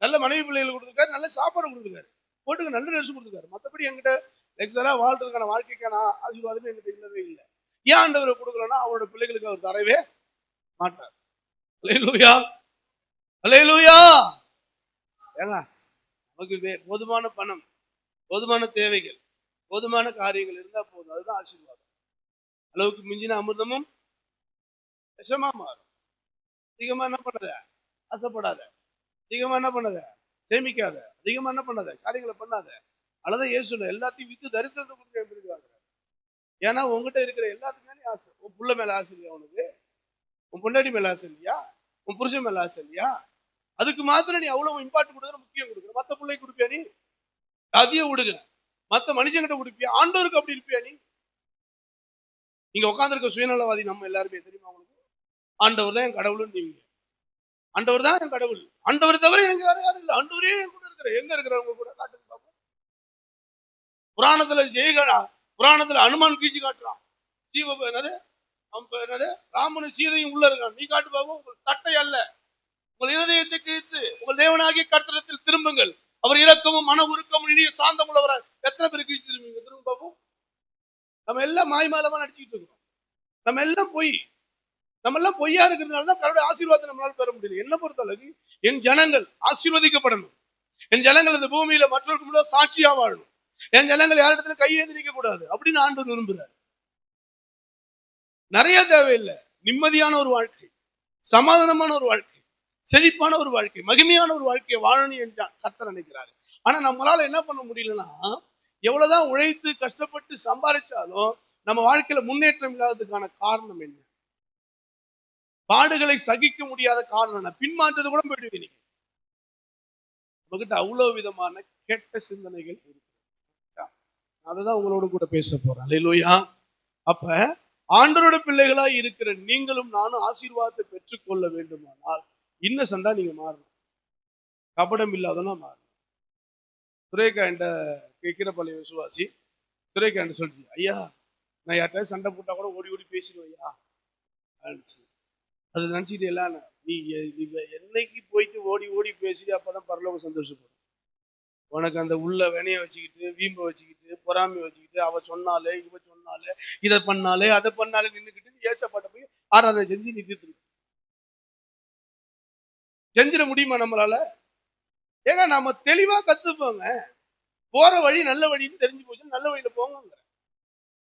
நல்ல மனைவி பிள்ளைகள் கொடுத்துருக்காரு, நல்ல சாப்பாடு கொடுத்துருக்காரு, போட்டுக்கு நல்ல ட்ரெஸ் கொடுத்துருக்காரு. மற்றபடி என்கிட்ட எக்ஸ்ட்ரா வாழ்றதுக்கான வாழ்க்கைக்கான ஆசீர்வாதமே என்கிட்ட இல்லவே இல்லை. ஏன் ஆண்டவரை கொடுக்கலன்னா, அவரோட பிள்ளைகளுக்கு அவர் தரவே மாட்டார். அல்லேலூயா, அல்லேலூயா. ஏங்க, நமக்கு போதுமான பணம், போதுமான தேவைகள், போதுமான காரியங்கள் இருந்தா போதும், அதுதான் ஆசீர்வாதம். அளவுக்கு மிஞ்சின அமிர்தமும் விஷமா மாறும். அதிகமா என்ன பண்ணாத, ஆசைப்படாத. அதிகமா என்ன பண்ணாத, சேமிக்காத. அதிகமா என்ன பண்ணாத, காரியங்களை பண்ணாத. அல்லதான் இயேசு எல்லாத்தையும் வித்து தரித்திரத்தை கொடுக்க எழுதிருக்காங்க. ஏன்னா உங்ககிட்ட இருக்கிற எல்லாத்துக்குமே ஆசை. உன் புள்ள மேல ஆசை இல்லையா உனக்கு? உன் பொண்டாட்டி மேல ஆசை இல்லையா? உன் புருஷன் மேல ஆசை இல்லையா? அதுக்கு மாத்திரம் நீ அவ்வளவு இம்பார்ட் கொடுக்குற, முக்கியம் கொடுக்குற. மத்த பிள்ளை கொடுப்பியா நீ? அதையும் விடுங்க. மத்த மனுஷங்கிட்ட கொடுப்பியா? ஆண்டவருக்கு அப்படி இருப்பியா நீ? நீங்க உட்காந்துருக்க சுயநலவாதி நம்ம எல்லாருமே, தெரியுமா உங்களுக்கு? ஆண்டவர் தான் என் கடவுள்னு நீங்க, ஆண்டவர் தான் என் கடவுள், ஆண்டவர் தவிர எனக்கு வேற யாரும் இல்லை, ஆண்டவரே என் கூட இருக்கிற. எங்க இருக்கிறவங்க கூட காட்டுங்க பாப்போம். புராணத்துல அனுமான் கீழ்ச்சி காட்டுறான். என்னது ராமனு சீதையும் உள்ள இருக்கான். நீ காட்டு பாப்போம். உங்கள் சட்டை அல்ல, உங்கள் இருதயத்தை கிழித்து உங்கள் தேவனாகிய கர்த்தரிடத்தில் திரும்புங்கள், அவர் இரக்கமும் மன உருக்கமும் இனிய சாந்தம் உள்ளவராய். எத்தனை பேர் கீழ்ச்சி திரும்புங்க? திரும்ப பாப்போம். நம்ம எல்லாம் மாய்மாலமா நடிச்சுக்கிட்டு இருக்கோம். நம்ம எல்லாம் பொய்யா இருக்கிறதுனாலதான் கருடைய ஆசீர்வாதத்தை நம்மளால பெற முடியல. என்ன பொறுத்தளவுக்கு என் ஜனங்கள் ஆசீர்வதிக்கப்படணும். என் ஜனங்கள் இந்த பூமியில மற்றவர்களுக்கு முன்னாடி சாட்சியா வாழணும். என் ஜனங்கள் யாரிடத்துல கையேந்தி நிற்க கூடாது அப்படின்னு ஆண்டவர் விரும்புறார். நிறைய தேவையில்லை, நிம்மதியான ஒரு வாழ்க்கை, சமாதானமான ஒரு வாழ்க்கை, செழிப்பான ஒரு வாழ்க்கை, மகிமையான ஒரு வாழ்க்கையை வாழணும் என்று கர்த்தர் நினைக்கிறாரு. ஆனா நம்மளால என்ன பண்ண முடியலன்னா, எவ்வளவுதான் உழைத்து கஷ்டப்பட்டு சம்பாதிச்சாலும் நம்ம வாழ்க்கையில முன்னேற்றம் இல்லாததுக்கான காரணம் என்ன? பாடுகளை சகிக்க முடியாத காரணம் என்ன? பின்மாற்றது கூட போயிடுவீங்க. நம்மகிட்ட அவ்வளவு விதமான கெட்ட சிந்தனைகள் இருக்கு. அததான் உங்களோட கூட பேச போறேன். அல்லேலூயா. அப்ப ஆண்டவரோட பிள்ளைகளாய் இருக்கிற நீங்களும் நானும் ஆசீர்வாதத்தை பெற்றுக்கொள்ள வேண்டுமானால் இன்னசென்ட்டா நீங்க மாறணும், கபடம் இல்லாதனா மாறணும். சுரேகா என்ற கேட்கிற பழைய விசுவாசி சுரேகா என்று சொல்லிச்சு, ஐயா நான் யார்கிட்ட சண்டை போட்டா கூட ஓடி ஓடி பேசிடுவேன் ஐயா. அது நினைச்சிட்டு எல்லாம் நீ என்னைக்கு போயிட்டு ஓடி ஓடி பேசிட்டு அப்பதான் பரலோகம் சந்தோஷப்படும். உனக்கு அந்த உள்ள வினைய வச்சுக்கிட்டு, வீம்பை வச்சுக்கிட்டு, பொறாமை வச்சுக்கிட்டு, அவ சொன்னாலே இவ சொன்னாலே இதை பண்ணாலே அதை பண்ணாலே நின்றுக்கிட்டு ஏசப்பாட்ட போய் ஆராதனை செஞ்சு நீ தீர்த்து செஞ்சிட முடியுமா நம்மளால? ஏங்க நாம தெளிவா கத்துப்போங்க. போற வழி நல்ல வழின்னு தெரிஞ்சு போச்சு, நல்ல வழியில போங்க.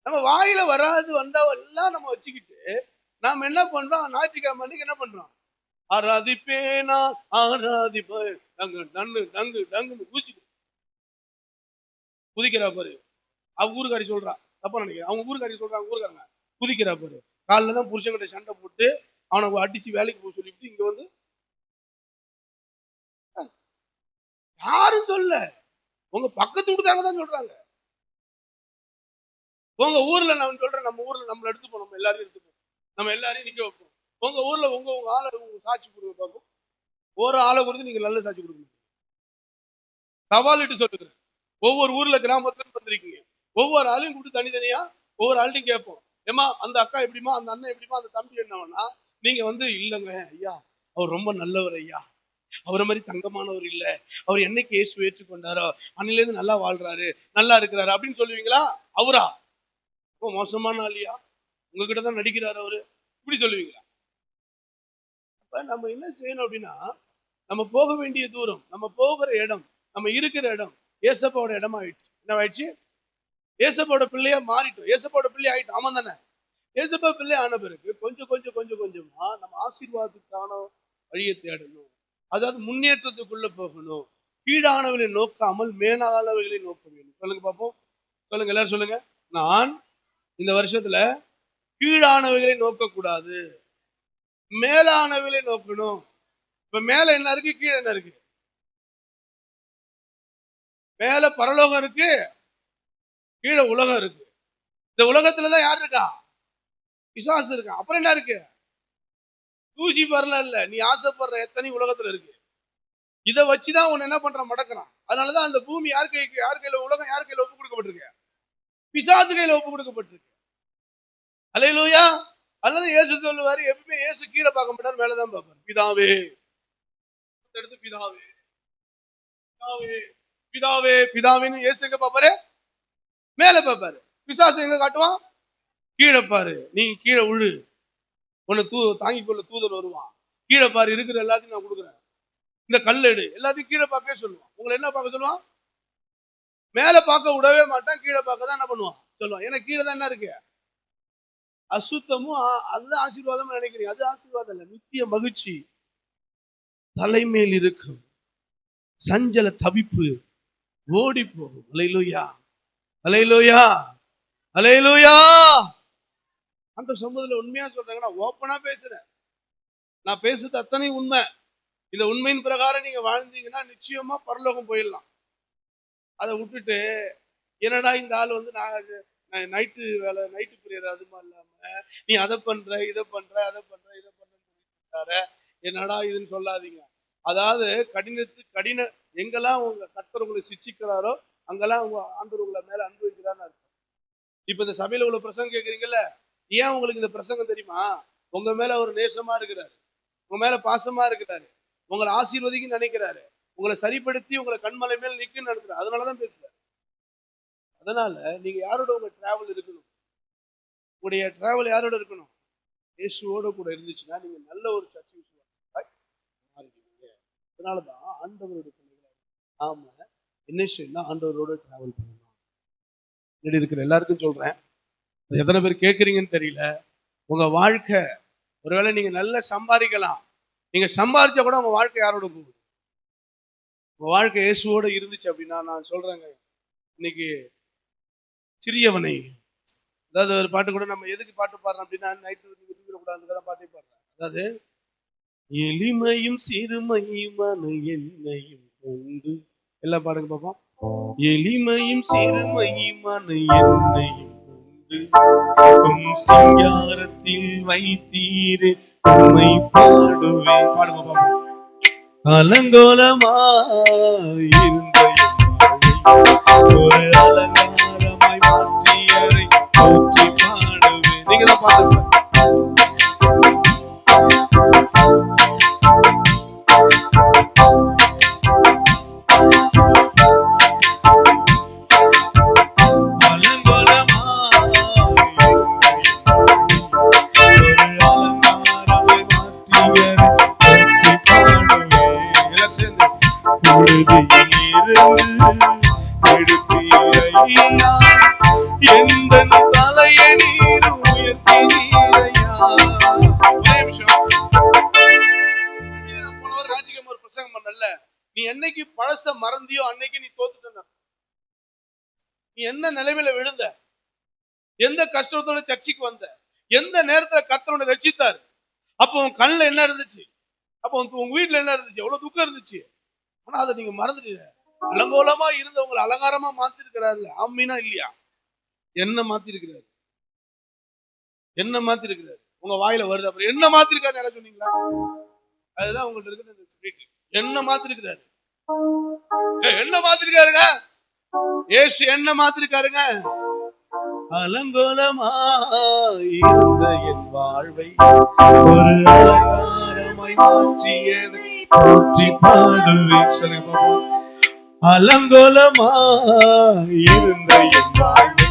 நம்ம வாயில வராது வந்தாவெல்லாம் நம்ம வச்சுக்கிட்டு நாம என்ன பண்றோம்? ஞாயிற்றுக்கிழமை அன்னைக்கு என்ன பண்றோம்? ஆராதிப்பேனா ஆராதிப்பேன் நங்கு நன்னு நங்கு நங்குன்னு குதிக்கிறா பாரு. அவங்க ஊருக்காரி சொல்றா, தப்பா நினைக்கிறேன், அவங்க ஊருக்காரி சொல்றாங்க, ஊருக்காரங்க குதிக்கிறா பாரு. காலில தான் புருஷங்கிட்ட சண்டை போட்டு அவனை அடிச்சு வேலைக்கு போக சொல்லிவிட்டு இங்க வந்து யாரும் சொல்ல, உங்க பக்கத்து வீட்டுக்காரங்க தான் சொல்றாங்க. உங்க ஊர்ல நான் சொல்றேன், நம்ம ஊர்ல நம்மள எடுத்துப்போம், நம்ம எல்லாரும் எடுத்துப்போம். நம்ம எல்லாரையும் நிக்க வைப்போம். உங்க ஊர்ல உங்க ஆளை சாட்சி கொடுக்க பார்ப்போம். ஒரு ஆளை கொடுத்து நீங்க நல்ல சாட்சி கொடுக்கணும். சவாலிட்டு சொல்லுகிறேன். ஒவ்வொரு ஊர்ல கிராமத்துல வந்திருக்கீங்க, ஒவ்வொரு ஆளையும் கூப்பிட்டு தனித்தனியா ஒவ்வொரு ஆள்கிட்டையும் கேட்போம். ஏமா அந்த அக்கா எப்படிமா, அந்த அண்ணன் எப்படிமா, அந்த தம்பி என்னவனா, நீங்க இல்லைங்க ஐயா, அவர் ரொம்ப நல்லவர் ஐயா, அவரை மாதிரி தங்கமானவர் இல்ல, அவர் என்னைக்கு இயேசு ஏற்றுக்கொண்டாரோ அன்னிலேருந்து நல்லா வாழ்றாரு, நல்லா இருக்கிறாரு அப்படின்னு சொல்லுவீங்களா? அவரா ரொம்ப மோசமான ஆளியா, உங்ககிட்ட தான் நடிக்கிறாரு அவரு, இப்படி சொல்லுவீங்களா? அப்ப நம்ம என்ன செய்யணும் அப்படின்னா, நம்ம போக வேண்டிய தூரம், நம்ம போகிற இடம், நம்ம இருக்கிற இடம் ஏசப்பாவோட இடமா ஆயிடுச்சு. என்ன ஆயிடுச்சு? ஏசப்பாவோட பிள்ளையா மாறிட்டோம். ஏசப்பாவோட பிள்ளை ஆயிட்டோம். ஆமா தானே? ஏசப்பா பிள்ளை ஆன பிறகு கொஞ்சம் கொஞ்சம் கொஞ்சம் கொஞ்சமா நம்ம ஆசீர்வாதத்துக்கான வழியை தேடணும். அதாவது முன்னேற்றத்துக்குள்ள போகணும். கீழானவர்களை நோக்காமல் மேலானவர்களை நோக்க வேண்டும். சொல்லுங்க பார்ப்போம். சொல்லுங்க, எல்லாரும் சொல்லுங்க. நான் இந்த வருஷத்துல கீழானவர்களை நோக்க கூடாது, மேலானவர்களை நோக்கணும். இப்ப மேல என்ன இருக்கு, கீழே என்ன இருக்கு? மேல பரலோகம் இருக்கு, கீழே உலகம் இருக்கு. இந்த உலகத்துலதான் யார் இருக்கா? பிசாசு இருக்கா. அப்புறம் என்ன இருக்கு? தூசி பரல இல்ல, நீ ஆசைப்படுற எத்தனை உலகத்துல இருக்கு. இதை வச்சுதான் உன்னை என்ன பண்றான், மடக்கிறான். அதனாலதான் அந்த பூமி யார் கையில, உலகம் யார் கையில ஒப்பு கொடுக்கப்பட்டிருக்கு? பிசாசு கையில ஒப்பு கொடுக்கப்பட்டிருக்கு. அல்லேலூயா. அல்லது இயேசு சொல்லுவாரு, எப்பவுமே இயேசு கீழே பார்க்க மாட்டார், மேலதான் பார்ப்பாரு. பிதாவே, எடுத்து பிதாவே பிதாவே பிதாவே பிதாவேன்னு இயேசு எங்க பார்ப்பாரு? மேல பார்ப்பாரு. பிசாசு எங்க காட்டுவான்? கீழே பாரு, நீ கீழே உழு, உன்னை தாங்கிக் கொள்ள தூதர் வருவான். கீழே பாரு, இருக்கிற எல்லாத்தையும் நான் கொடுக்குறேன், இந்த கல் எடு, எல்லாத்தையும் கீழே பார்க்க சொல்லுவான். உங்களை என்ன பார்க்க சொல்லுவான்? மேல பார்க்க விடவே மாட்டான், கீழே பார்க்க தான் என்ன பண்ணுவான் சொல்லுவான். ஏன்னா கீழே தான் என்ன இருக்கு? அசுத்தமும் அதுதான் ஆசீர்வாதம் நினைக்கிறீங்க. அது ஆசீர்வாதம் இல்ல, நித்திய மகிழ்ச்சி, தலைமையில் இருக்கும் சஞ்சல தவிப்பு ஓடி போகும். அல்லேலூயா, அல்லேலூயா, அல்லேலூயா. அந்த சமூகத்துல உண்மையா சொல்றாங்கன்னா ஓப்பனா பேசுறேன். நான் பேசுறது அத்தனை உண்மை. இந்த உண்மையின் பிரகாரம் நீங்க வாழ்ந்தீங்கன்னா நிச்சயமா பரலோகம் போயிடலாம். அதை விட்டுட்டு என்னடா இந்த ஆள் நைட்டு வேலை, நைட்டு புரியற அதுமா இல்லாம நீ அதை பண்ற, இதை பண்ற, அதை பண்ற, இதை பண்ற, என்னடா இதுன்னு சொல்லாதீங்க. அதாவது கடின எங்கெல்லாம் உங்க கர்த்தர் உங்களை சிச்சிக்கிறாரோ அங்கெல்லாம் உங்க ஆண்டவர் உங்களை மேல அன்பு வைக்கிறான்னு அர்த்தம். இப்ப இந்த சபையில உள்ள பிரசங்கம் கேட்குறீங்கல்ல, ஏன் உங்களுக்கு இந்த பிரசங்கம் தெரியுமா? உங்க மேல ஒரு நேசமா இருக்கிறாரு, உங்க மேல பாசமா இருக்கிறாரு, உங்களை ஆசீர்வதிக்குன்னு நினைக்கிறாரு, உங்களை சரிப்படுத்தி உங்களை கண்மலை மேல் நிக்குன்னு நடத்துறாரு. அதனாலதான் பேசுறாரு. அதனால நீங்க யாரோட உங்க டிராவல் இருக்கணும்? உங்களுடைய டிராவல் யாரோட இருக்கணும்? இயேசுவோட கூட இருந்துச்சுன்னா நீங்க நல்ல ஒரு சர்ச்சை மாறிடுவீங்க. அதனாலதான் ஆண்டவருடைய பிள்ளைகள் நாம என்ன செய்யணும்? ஆண்டவரோட டிராவல் பண்ணணும். இருக்கிற எல்லாருக்கும் சொல்றேன், எத்தனை பேர் கேட்குறீங்கன்னு தெரியல. உங்க வாழ்க்கை ஒருவேளை நீங்க நல்லா சம்பாதிக்கலாம், நீங்க சம்பாதிச்சா கூட உங்க வாழ்க்கை யாரோட போகுது? உங்க வாழ்க்கை இயேசுவோட இருந்துச்சு அப்படின்னா, நான் சொல்றேங்க, இன்னைக்கு சிறியவனை, அதாவது ஒரு பாட்டு கூட நம்ம எதுக்கு பாட்டு பாடுறோம் அப்படின்னா, நைட்டு கூடாதுதான் பாட்டே பாடுறேன். அதாவது எளிமையும் சிறுமையுமான என்னையும் கொண்டு, எல்லாம் பாடுங்க பார்ப்போம். எளிமையும் சிறுமையுமான என்னையும் சிங்காரத்தில் வைத்தீரே உம்மை பாடுவேன். பாடுங்க பாப்போம். அலங்கோலமாயிருந்த ஒரு அலங்காரமாய் மாற்றியதை போற்றி பாடுவேன். நீங்க தான் பாடுங்க. நீ என்னைக்கு பழச மறந்தியோ அன்னைக்கு நீ தோத்துட்ட. நீ என்ன நிலைமையில விழுந்த, எந்த கஷ்டத்தோட சர்ச்சைக்கு வந்த, எந்த நேரத்துல கர்த்தரோட ரட்சித்தார், அப்போ உன் கண்ணுல என்ன இருந்துச்சு, அப்போ உங்க வீட்டுல என்ன இருந்துச்சு, எவ்வளவு துக்கம் இருந்துச்சு. ஆனா அதை நீங்க மறந்துட்டீங்க. அலங்கோலமா இருந்தவங்களை அலங்காரமா மாத்திருக்கிறாரு. ஆமீனா இல்லையா? என்ன மாத்திருக்கிறாரு, என்ன மாத்திருக்கிறாரு. உங்க வாயில வருது. அப்புறம் என்ன மாத்திருக்காரு என்ன சொன்னீங்களா? அதுதான் உங்கள்ட்ட இருக்கிற இந்த ஸ்பிரிட். என்ன மாத்திருக்கிறாரு? என்ன மாத்திருக்காருங்க? ஏசு என்ன மாத்திருக்காருங்க? அலங்கோலமாயிருந்த என் வாழ்வை ஒரு அலங்காரமாய் மாற்றியதை போற்றி பாடுவேன். சொல்லுங்க. அலங்கோலமாயிருந்த என் வாழ்வை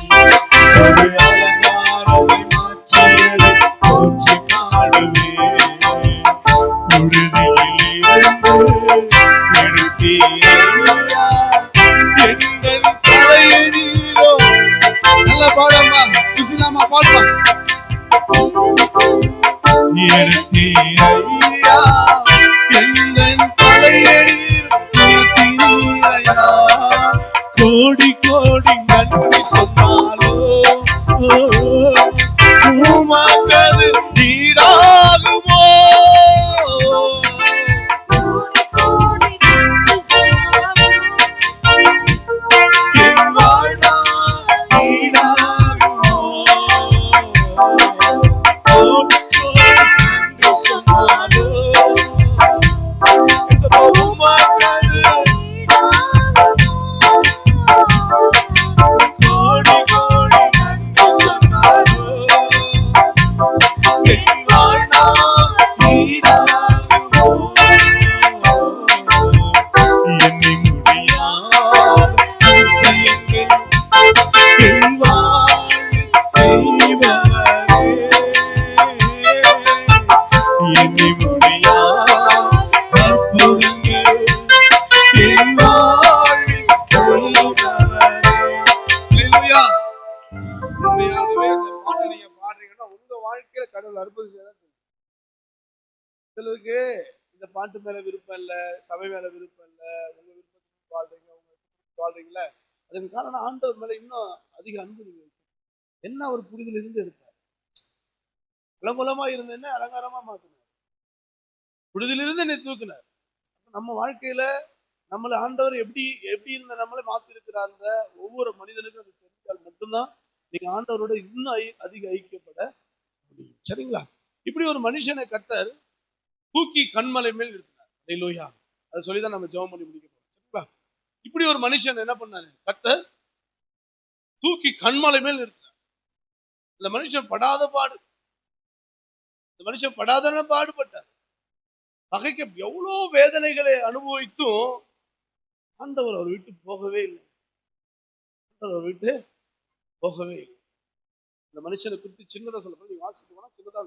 ஒரு அலங்காரமாய் மாற்றியதை போற்றி பாடுவேன். புழுதியிலிருந்து எடுத்தீரையா எங்கள் தலையடியிலோ. நல்ல பாடமா கிருஷ்ணாமா பாடுவா. எடுத்தீரையா எங்கள் தலையடியில் உயர்த்தீரையா. கோடி கோடி நன்றி சொன்னாலோ உமக்கது ஈடாகுமோ. சிலருக்கு இந்த பாட்டு மேல விருப்பம் இல்ல, சபை மேல விருப்பம் இல்ல, உங்க விருப்பத்துக்கு வாழ்றீங்க, உங்க வாழ்றீங்களா. அதுக்கு காரணம் ஆண்டவர் மேல இன்னும் அதிக அன்பு நீங்க என்ன ஒரு புரிதல் இருந்து எடுத்தார். அலங்கோலமா இருந்தேன்னு அலங்காரமா மாத்தினார். புரிதலிருந்து என்னை தூக்கினார். நம்ம வாழ்க்கையில நம்மளை ஆண்டவர் எப்படி எப்படி இருந்த நம்மளை மாத்தி இருக்கிறார். ஒவ்வொரு மனிதனுக்கும் அது தெரிஞ்சால் மட்டும்தான் நீங்க ஆண்டவரோட இன்னும் அதிக ஐக்கியப்பட முடியும். சரிங்களா? இப்படி ஒரு மனுஷனை கர்த்தர் தூக்கி கண்மலை மேல் இருக்கிறார். அல்லேலூயா. அதை சொல்லிதான் நம்ம ஜெபம் பண்ணி முடிக்க போறோம். சரிங்களா? இப்படி ஒரு மனுஷன் என்ன பண்ணாரு? கர்த்தர் தூக்கி கண்மலை மேல் இருக்கிறார். இந்த மனுஷன் படாத பாடு, இந்த மனுஷன் படாத பாடுபட்டார். பகைக்கு எவ்வளவு வேதனைகளை அனுபவித்தும் ஆண்டவர் அவர் விட்டு போகவே இல்லை. அவர் விட்டு போகவே இல்லை. இந்த மனுஷனை குறித்து சின்னதா சொல்ல போறேன். நீங்க வாசிக்க போனா சின்னதா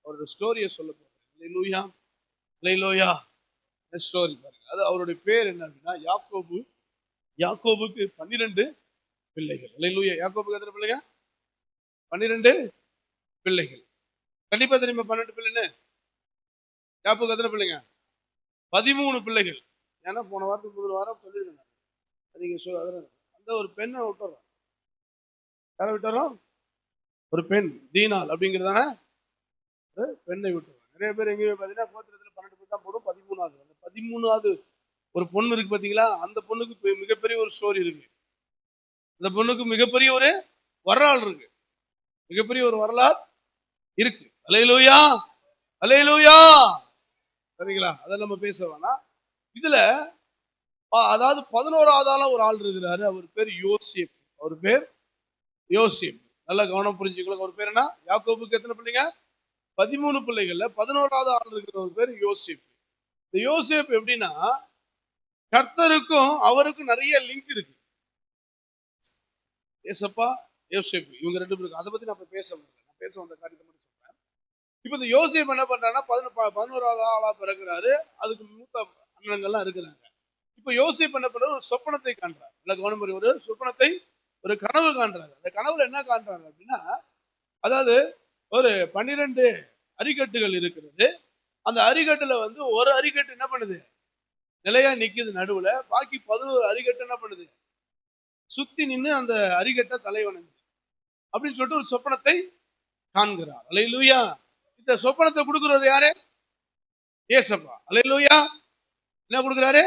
அவரோட ஸ்டோரியை சொல்ல போறேன். அல்லேலூயா, அல்லேலூயா. ஸ்டோரி பாருங்க. அது அவருடைய பேர் என்ன அப்படின்னா யாக்கோபு. யாக்கோபுக்கு 12 பிள்ளைகள். அல்லேலூயா. யாக்கோபுக்கு எத்தனை பிள்ளைங்க? 12 பிள்ளைகள். கண்டிப்பா தெரியுமா 12 பிள்ளைன்னு? யாக்கோபுக்கு எத்தனை பிள்ளைங்க? 13 பிள்ளைகள். ஏன்னா போன வாரத்துக்கு முதல் வாரம் சொல்லியிருந்தேன். நீங்க அந்த ஒரு பெண்ணை விட்டுறோம். யாரை விட்டுறோம்? ஒரு பெண் தீனாள் அப்படிங்கிறதான பெண்ணை விட்டுறோம். நிறைய பேர் எங்கேயுமே பார்த்தீங்கன்னா கோத்திரத்தில் 12 பேர் தான் போடும். 13வது அந்த 13வது ஒரு பொண்ணு இருக்கு பார்த்தீங்களா? அந்த பொண்ணுக்கு மிகப்பெரிய ஒரு ஸ்டோரி இருக்கு. அந்த பொண்ணுக்கு மிகப்பெரிய ஒரு வரலாறு இருக்கு. மிகப்பெரிய ஒரு வரலாறு இருக்கு. அல்லேலூயா, அல்லேலூயா. சரிங்களா? அதை நம்ம பேச வேணாம். இதுல அதாவது 11வது ஒரு ஆள் இருக்கிறாரு. அவர் பேர் யோசேப். அவர் பேர் யோசேப். நல்லா கவனம் புரிஞ்சுக்கலாம். அவர் பேர் என்ன? யாக்கோபுக்கு எத்தனை பிள்ளைங்க? 13 பிள்ளைகள்ல 11வது ஆள் இருக்கிற ஒரு பேர் யோசேப். இந்த யோசேப் எப்படின்னா கர்த்தருக்கும் அவருக்கும் நிறைய லிங்க் இருக்கு. ஏசப்பா யோசேப் இவங்க 2 பேருக்கு அதை பத்தி நான் பேச முடியல. நான் பேச வந்த காரியத்தை மட்டும் சொல்றேன். இப்ப இந்த யோசேப் என்ன பண்றாருன்னா 11வது ஆளா பிறகுறாரு. அதுக்கு மூத்த அண்ணன்கள்லாம் இருக்கிறாங்க. இப்ப யோசேப் என்ன பண்றாரு? ஒரு சொப்பனத்தை காண்றாரு. நல்ல கவனம் புரியும். ஒரு சொப்பனத்தை, ஒரு கனவு காண்றாரு. அந்த கனவுல என்ன காண்றாரு அப்படின்னா, அதாவது ஒரு 12 அரிக்கட்டுகள் இருக்கிறது. அந்த அரிக்கட்டுல ஒரு அரிக்கட்டு என்ன பண்ணுது? நிலையா நிக்குது நடுவுல. பாக்கி 11 அரிக்கட்டு என்ன பண்ணுது? சுத்தி நின்று அந்த அரிக்கட்டை தலைவணங்கு அப்படின்னு சொல்லிட்டு ஒரு சொப்பனத்தை காண்கிறார். அல்லேலூயா. இந்த சொப்பனத்தை கொடுக்கிறவர் யாரு? ஏசப்பா. அல்லேலூயா. என்ன கொடுக்கிறாரு?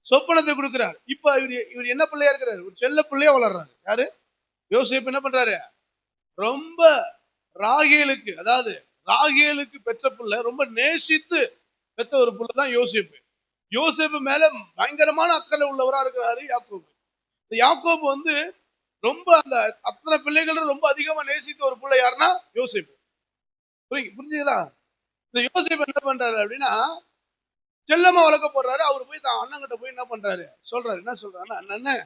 சொப்பனத்தை கொடுக்கிறார். இப்ப இவர் என்ன பிள்ளையா இருக்கிறாரு? ஒரு செல்ல பிள்ளையா வளர்றாரு. யாரு? யோசேப்பு என்ன பண்றாரு? ரொம்ப ராகேலுக்கு, அதாவது ராகேலுக்கு பெற்ற பிள்ளை, ரொம்ப நேசித்து பெற்ற ஒரு பிள்ளை தான் யோசேப்பு. யோசேப்பு மேல பயங்கரமான அக்கறை உள்ளவரா இருக்கிறாரு யாக்கோபு. இந்த யாக்கோபு வந்து ரொம்ப அந்த அத்தனை பிள்ளைகளும் ரொம்ப அதிகமா நேசித்த ஒரு பிள்ளை யாருன்னா யோசேப்பு. புரிஞ்சுங்களா? இந்த யோசேப்பு என்ன பண்றாரு அப்படின்னா, செல்லமா வளர்க்க போடுறாரு. அவரு போய் தான் அண்ணன் கிட்ட போய் என்ன பண்றாரு, சொல்றாரு. என்ன சொல்றாருன்னா, அண்ணன்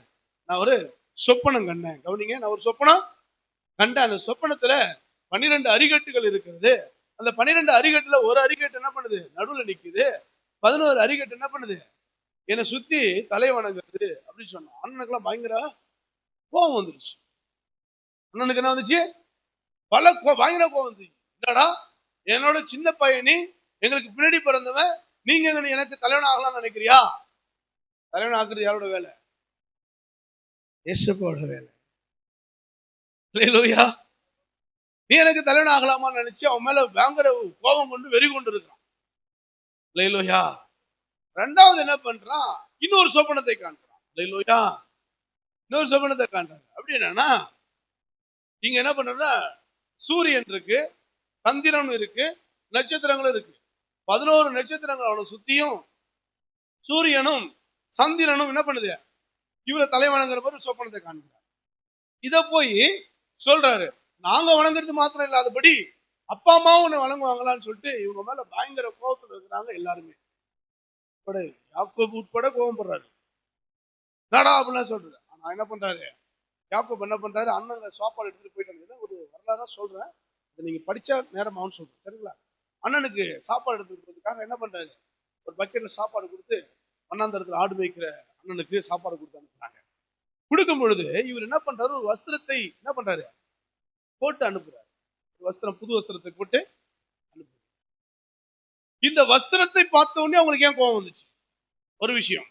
நான் ஒரு சொப்பனம் கண்டேன். கவனிங்க, நான் ஒரு சொப்பனம் கண்டேன். அந்த சொப்பனத்துல 12 அரிகட்டுகள் இருக்கிறது. அந்த 12 அரிகட்டுல ஒரு அரிகட்டு என்ன பண்ணுது, நடுவுல நிக்குது. 11 அரிகட்டு என்ன பண்ணுது, என்னை சுத்தி தலை வணங்குறது அப்படின்னு சொன்னான். அண்ணனுக்கு எல்லாம் பயங்கர கோபம் வந்துருச்சு. அண்ணனுக்கு என்ன வந்துச்சு, பயங்கர கோபம் வந்துச்சு. என்னடா, என்னோட சின்ன பையனி, எங்களுக்கு பின்னாடி பிறந்தவன், நீங்க எனக்கு தலைவன் ஆகலாம்னு நினைக்கிறியா? தலைவன் ஆக்குறது யாரோட வேலை? ஏசப்பாவோட வேலை. அல்லேலூயா. நீ எனக்கு தலைவன் ஆகலாமான்னு நினைச்சு அவன் மேல பயங்கர கோபம் கொண்டு வெறி கொண்டு இருக்கிறான். அல்லேலூயா. ரெண்டாவது என்ன பண்றான், இன்னொரு சொப்பனத்தை காண்றான். அல்லேலூயா. இன்னொரு சொப்பனத்தை காண்றாங்க. அப்படி என்னன்னா, இங்க என்ன பண்றா, சூரியன் இருக்கு, சந்திரன் இருக்கு, நட்சத்திரங்களும் இருக்கு. 11 நட்சத்திரங்கள் அவனை சுத்தியும் சூரியனும் சந்திரனும் என்ன பண்ணுது, இவரை தலை வணங்குற மாதிரி சொப்பனத்தை காண்கிறார். இத போய் சொல்றாரு, நாங்க வணங்குறது மாத்திரம் இல்லாதபடி அப்பா அம்மாவும் உன்னை வணங்குவாங்களான்னு சொல்லிட்டு இவங்க மேல பயங்கர கோபத்துல இருக்கிறாங்க எல்லாருமே. யாக்கோபு உட்பட கோபம் படுறாரு. நடா அப்படிலாம் சொல்றாரு. ஆனா என்ன பண்றாரு, யாக்கோபு என்ன பண்றாரு, அண்ணன் சாப்பாடு எடுத்துட்டு போயிட்டு ஒரு வரலாறா சொல்றேன், இதை நீங்க படிச்சா நேரம் ஆகும்னு சொல்றேன், சரிங்களா? அண்ணனுக்கு சாப்பாடு எடுத்துட்டு போறதுக்காக என்ன பண்றாரு, ஒரு பக்கெட்ல சாப்பாடு கொடுத்து அண்ணாந்தரத்துல ஆடு வைக்கிற அண்ணனுக்கு சாப்பாடு கொடுத்து அனுப்புறாங்க. கொடுக்கும் பொழுது இவர் என்ன பண்றாரு, ஒரு வஸ்திரத்தை என்ன பண்றாரு, போட்டு அனுப்புறாரு. வஸ்திரம், புது வஸ்திரத்தை போட்டு அனுப்புறாரு. இந்த வஸ்திரத்தை பார்த்த உடனே அவங்களுக்கு ஏன் கோபம் வந்துச்சு? ஒரு விஷயம்,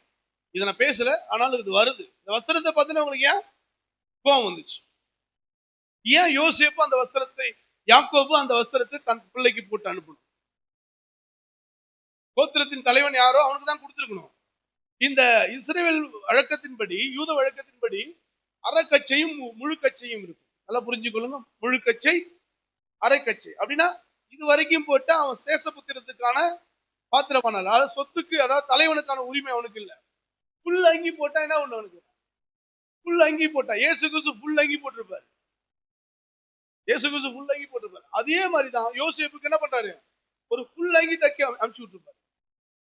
இதை நான் பேசல, ஆனாலும் இது வருது. இந்த வஸ்திரத்தை பார்த்தோன்னே அவங்களுக்கு ஏன் கோபம் வந்துச்சு? ஏன் யோசேப்பு அந்த வஸ்திரத்தை, யாக்கோபு அந்த வஸ்திரத்தை தன் பிள்ளைக்கு போட்டு அனுப்பணும்? கோத்திரத்தின் தலைவன் யாரோ அவனுக்கு தான் கொடுத்திருக்கணும். இந்த இஸ்ரவேல் வழக்கத்தின்படி, யூத வழக்கத்தின்படி அரைக்கச்சையும் முழு கச்சையும் இருக்கும். நல்லா புரிஞ்சுக்கொள்ளுங்க. முழு கச்சை, அரைக்கச்சை அப்படின்னா இது வரைக்கும் போட்டு அவன் சேஷபுத்திரத்துக்கான பாத்திரமானால், அதாவது சொத்துக்கு, அதாவது தலைவனுக்கான உரிமை அவனுக்கு இல்லை. புல் அங்கி போட்டா என்ன ஒண்ணு அவனுக்கு, புல் அங்கி போட்டா இயேசு கிறிஸ்து புல் அங்கி போட்டிருப்பாரு. இயேசு கிறிஸ்து புல் அங்கி போட்டிருப்பாரு. அதே மாதிரிதான் யோசேப்புக்கு என்ன பண்றாரு, ஒரு புல் அங்கி தைக்க அனுப்பிச்சு விட்டுருப்பாரு.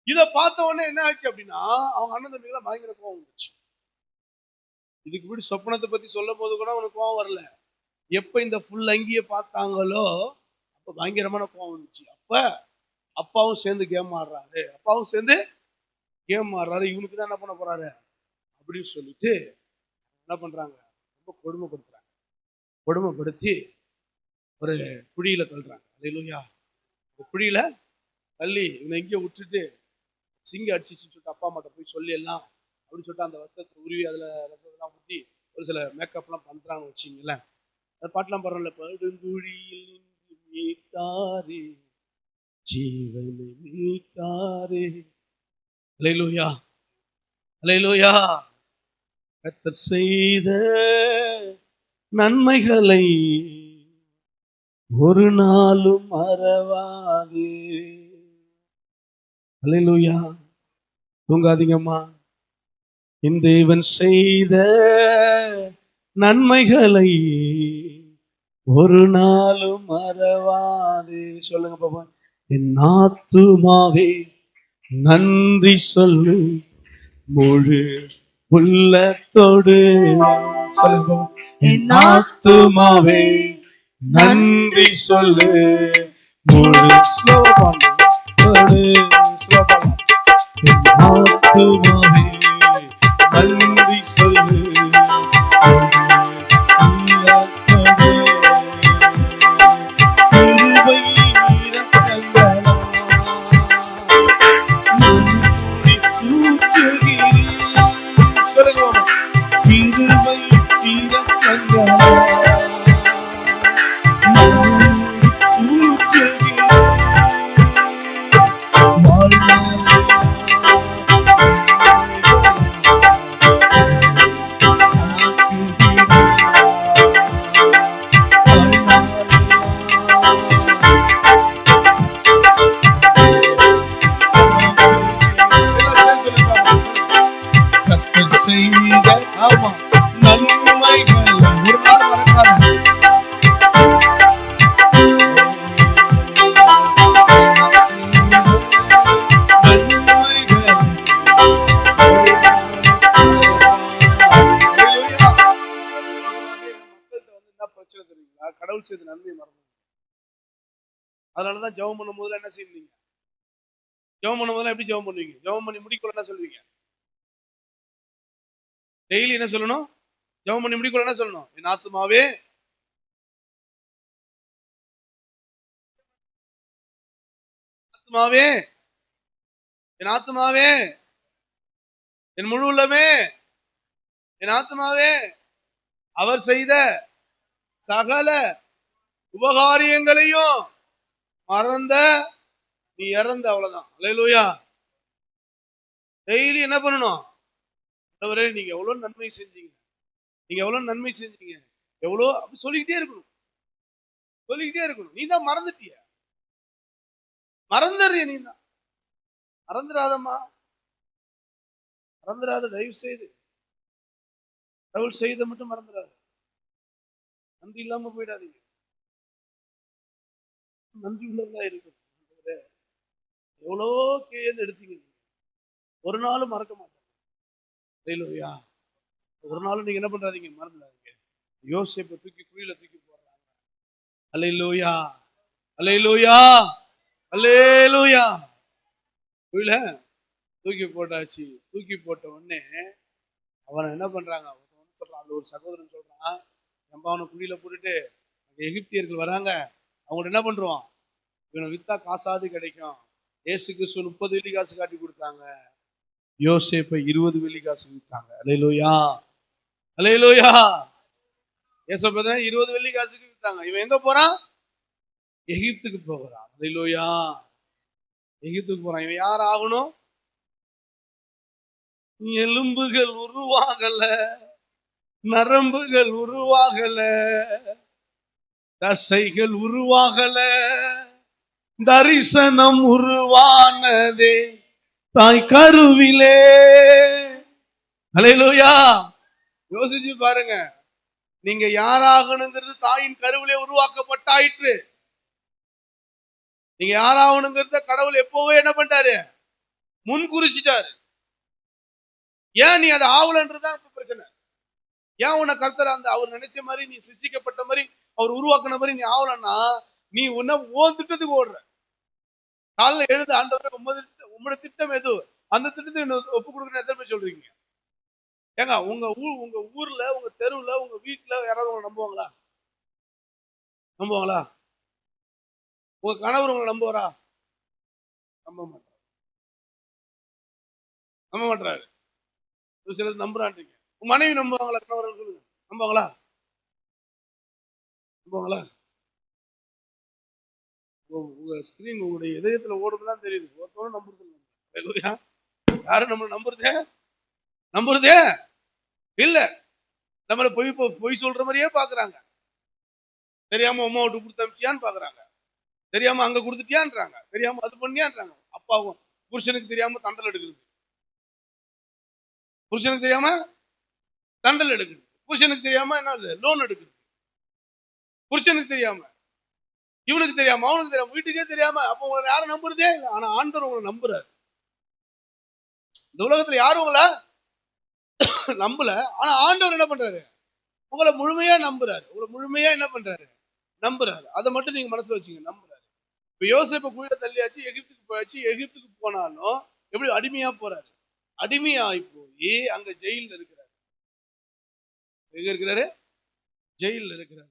இதை பார்த்த உடனே என்ன ஆச்சு அப்படின்னா, அவங்க அண்ணன் தம்பிகளாம் பயங்கர கோவம் வந்துச்சு. இதுக்கு முன்னாடி சொப்பனத்தை பத்தி சொல்லும் போது கூட அவனுக்கு கோவம் வரல. எப்ப இந்த புல் அங்கிய பார்த்தாங்களோ அப்ப பயங்கரமான கோவம் வந்துச்சு. அப்ப அப்பாவும் சேர்ந்து கேம் ஆடுறாரு, அப்பாவும் சேர்ந்து கேம் ஆடுறாரு, இவனுக்கு தான் என்ன பண்ண போறாரு அப்படின்னு சொல்லிட்டு என்ன பண்றாங்க, ரொம்ப கொடுமைப்படுத்துறாங்க. கொடுமைப்படுத்தி ஒரு குழியில தள்ளுறாங்க. அல்லேலூயா. குழியில தள்ளி இவனை எங்கேயோ விட்டுட்டு, சிங்க அடிச்சுன்னு சொல்லிட்டு அப்பா அம்மாட்ட போய் சொல்லி எல்லாம் அப்படின்னு சொல்லிட்டு அந்த வஸ்திரத்தை உருவி அதுல ரத்தத்தெல்லாம் ஊற்றி ஒரு சில மேக்கப்லாம் பண்றாங்கன்னு வச்சுங்களேன். அந்த பாட்டெல்லாம் பாடுறோம்ல, படுங்குழியில் நின்று மீட்டாரே ஜீவனை மீட்டாரே. அல்லேலூயா, அல்லேலூயா. கர்த்தர் செய்த நன்மைகளை ஒரு நாளும் மறவாதே. அல்லேலூயா. தூங்காதீங்கம்மா. என் தேவன் செய்த நன்மைகளை ஒரு நாளும் மறவாதே. சொல்லுங்க பாப்பா. என் ஆத்துமாவே நன்றி சொல்லு முழு உள்ளத்தோடு. சொல்லுங்க. என் ஆத்துமாவே நன்றி சொல்லு முழு ஸ்லோகத்தோடு. என் ஆத்துமாவே நன்றி சொல்லு கடவுள் செய்த நன்மையை மறந்து. அதனாலதான் ஜெபம் பண்ணும் போதுல என்ன செய்வீங்க? ஜெபம் பண்ணும் போதுல எப்படி ஜெபம் பண்ணுவீங்க? ஜெபம் பண்ணி முடிக்கல என்ன சொல்லுவீங்க? டெய்லி என்ன சொல்லணும்? ஜெபம் பண்ணி முடிக்கல என்ன சொல்லணும்? என் ஆத்துமாவே ஆத்துமாவே என் ஆத்துமாவே என் முழு உள்ளமே என் ஆத்துமாவே அவர் செய்த சகல உபகாரியங்களையும் மறந்த நீ இறந்த, அவ்வளவுதான். அல்லேலூயா. டெய்லி என்ன பண்ணணும்? ஆண்டவரே நீங்க எவ்வளவு நன்மை செஞ்சீங்க, நீங்க எவ்வளவு நன்மை செஞ்சீங்க, எவ்வளோ அப்படி சொல்லிக்கிட்டே இருக்கணும், சொல்லிக்கிட்டே இருக்கணும். நீ தான் மறந்துட்டிய, மறந்துடுறிய, நீ தான் மறந்துடாதம்மா, மறந்துடாத, தயவு செய்து கடவுள் செய்த மட்டும் மறந்துடாது. நன்றி இல்லாம போயிடாதீங்க, நன்றி உள்ளதா இருக்கும். எவ்வளோ கீழே எடுத்தீங்க, ஒரு நாளும் மறக்க மாட்டேன். அல்லேலூயா. ஒரு நாளும் நீங்க என்ன பண்றாதீங்க, மறந்துடாதீங்க. யோசேப்பை தூக்கி குழியில தூக்கி போடுறாங்க. அல்லேலூயா, அல்லேலூயா, அல்லேலூயா. குழியில தூக்கி போட்டாச்சு. தூக்கி போட்ட உடனே அவனை என்ன பண்றாங்க சொல்றான், அந்த ஒரு சகோதரன் சொல்றான், நம்ம அவனை குழியில போட்டுட்டு எகிப்தியர்கள் வராங்க, அவங்கள்ட்ட என்ன பண்றான், இவனை வித்தா காசாது கிடைக்கும். இயேசு கிறிஸ்து 30 வெள்ளி காசு காட்டி கொடுத்தாங்க, யோசேப்பை 20 வெள்ளி காசு வித்தாங்க. அல்லேலூயா, அல்லேலூயா. யோசேப்பை 20 வெள்ளி காசுக்கு வித்தாங்க. இவன் எங்க போறான்? எகிப்துக்கு போகிறான். அல்லேலூயா, எகிப்துக்கு போறான். இவன் யார் ஆகணும்? எலும்புகள் உருவாகல, நரம்புகள் உருவாகல, தசைகள் உருவாகல, தரிசனம் உருவானதே தாய் கருவிலே. அல்லேலூயா. யோசிச்சு பாருங்க, நீங்க யாராகணுங்கிறது தாயின் கருவிலே உருவாக்கப்பட்டாயிற்று. நீங்க யாராகணுங்கிறத கடவுள் எப்பவே என்ன பண்ணிட்டாரு, முன் குறிச்சிட்டாரு. ஏன் நீ அதை ஆவலன்றதுதான் இப்ப பிரச்சனை. ஏன் உன்னை கர்த்தர் அந்த அவர் நினைச்ச மாதிரி, நீ சிருஷ்டிக்கப்பட்ட மாதிரி, அவர் உருவாக்குன மாதிரி நீ ஆவலன்னா, நீ உன்ன ஓன் திட்டத்துக்கு ஓடுற. காலைல எழுது, ஆண்டவரே உங்களோட திட்டம் எது, அந்த திட்டத்தை ஒப்பு கொடுக்குற எத்தனை பேர் சொல்றீங்க? ஏங்க உங்க ஊர்ல, உங்க தெருவுல, உங்க வீட்டுல யாராவது உங்களை நம்புவாங்களா? நம்புவாங்களா? உங்க கணவர் உங்களை நம்புவாரா? நம்ப மாட்டாரு, நம்ப மாட்டாரு. சிலர் நம்புறான்றீங்க. உங்க மனைவி நம்புவாங்களா? கணவர்கள் சொல்லுங்க, நம்புவாங்களா? நம்புவாங்களா? உங்க ஸ்கிரீன் உங்களுடைய இதயத்துல ஓடுதுதான் தெரியுது, ஒருத்தவரும் நம்புறது இல்லை. யாரும் நம்மள நம்புறதே இல்ல. நம்மள பொய் சொல்ற மாதிரியே பாக்குறாங்க. தெரியாம அம்மா விட்டு கொடுத்து அமிச்சியான்னு பாக்குறாங்க, தெரியாம அங்க கொடுத்துட்டியான்றாங்க, தெரியாம அது பண்ணியான்றாங்க. அப்பாவும் புருஷனுக்கு தெரியாம தண்டல் எடுக்கிறது, புருஷனுக்கு தெரியாம தண்டல் எடுக்கிறது, புருஷனுக்கு தெரியாம என்ன லோன் எடுக்கிறது, புருஷனுக்கு தெரியாம, இவனுக்கு தெரியாம, அவனுக்கு தெரியாம, வீட்டுக்கே தெரியாம. அப்ப உங்களை யாரும் நம்புறதே இல்லை. ஆனா ஆண்டவர் உங்களை நம்புறாரு. இந்த உலகத்துல யாரும் உங்களை நம்பல, ஆனா ஆண்டவர் என்ன பண்றாரு, உங்களை முழுமையா நம்புறாரு. உங்களை முழுமையா என்ன பண்றாரு, நம்புறாரு. அதை மட்டும் நீங்க மனசுல வச்சுங்க, நம்புறாரு. இப்ப யோசேப்பை குழியில தள்ளியாச்சு, எகிப்துக்கு போயாச்சு. எகிப்துக்கு போனாலும் எப்படி அடிமையா போறாரு, அடிமையாகி போய் அங்க ஜெயில இருக்கிறாரு. எங்க இருக்கிறாரு? ஜெயில இருக்கிறாரு.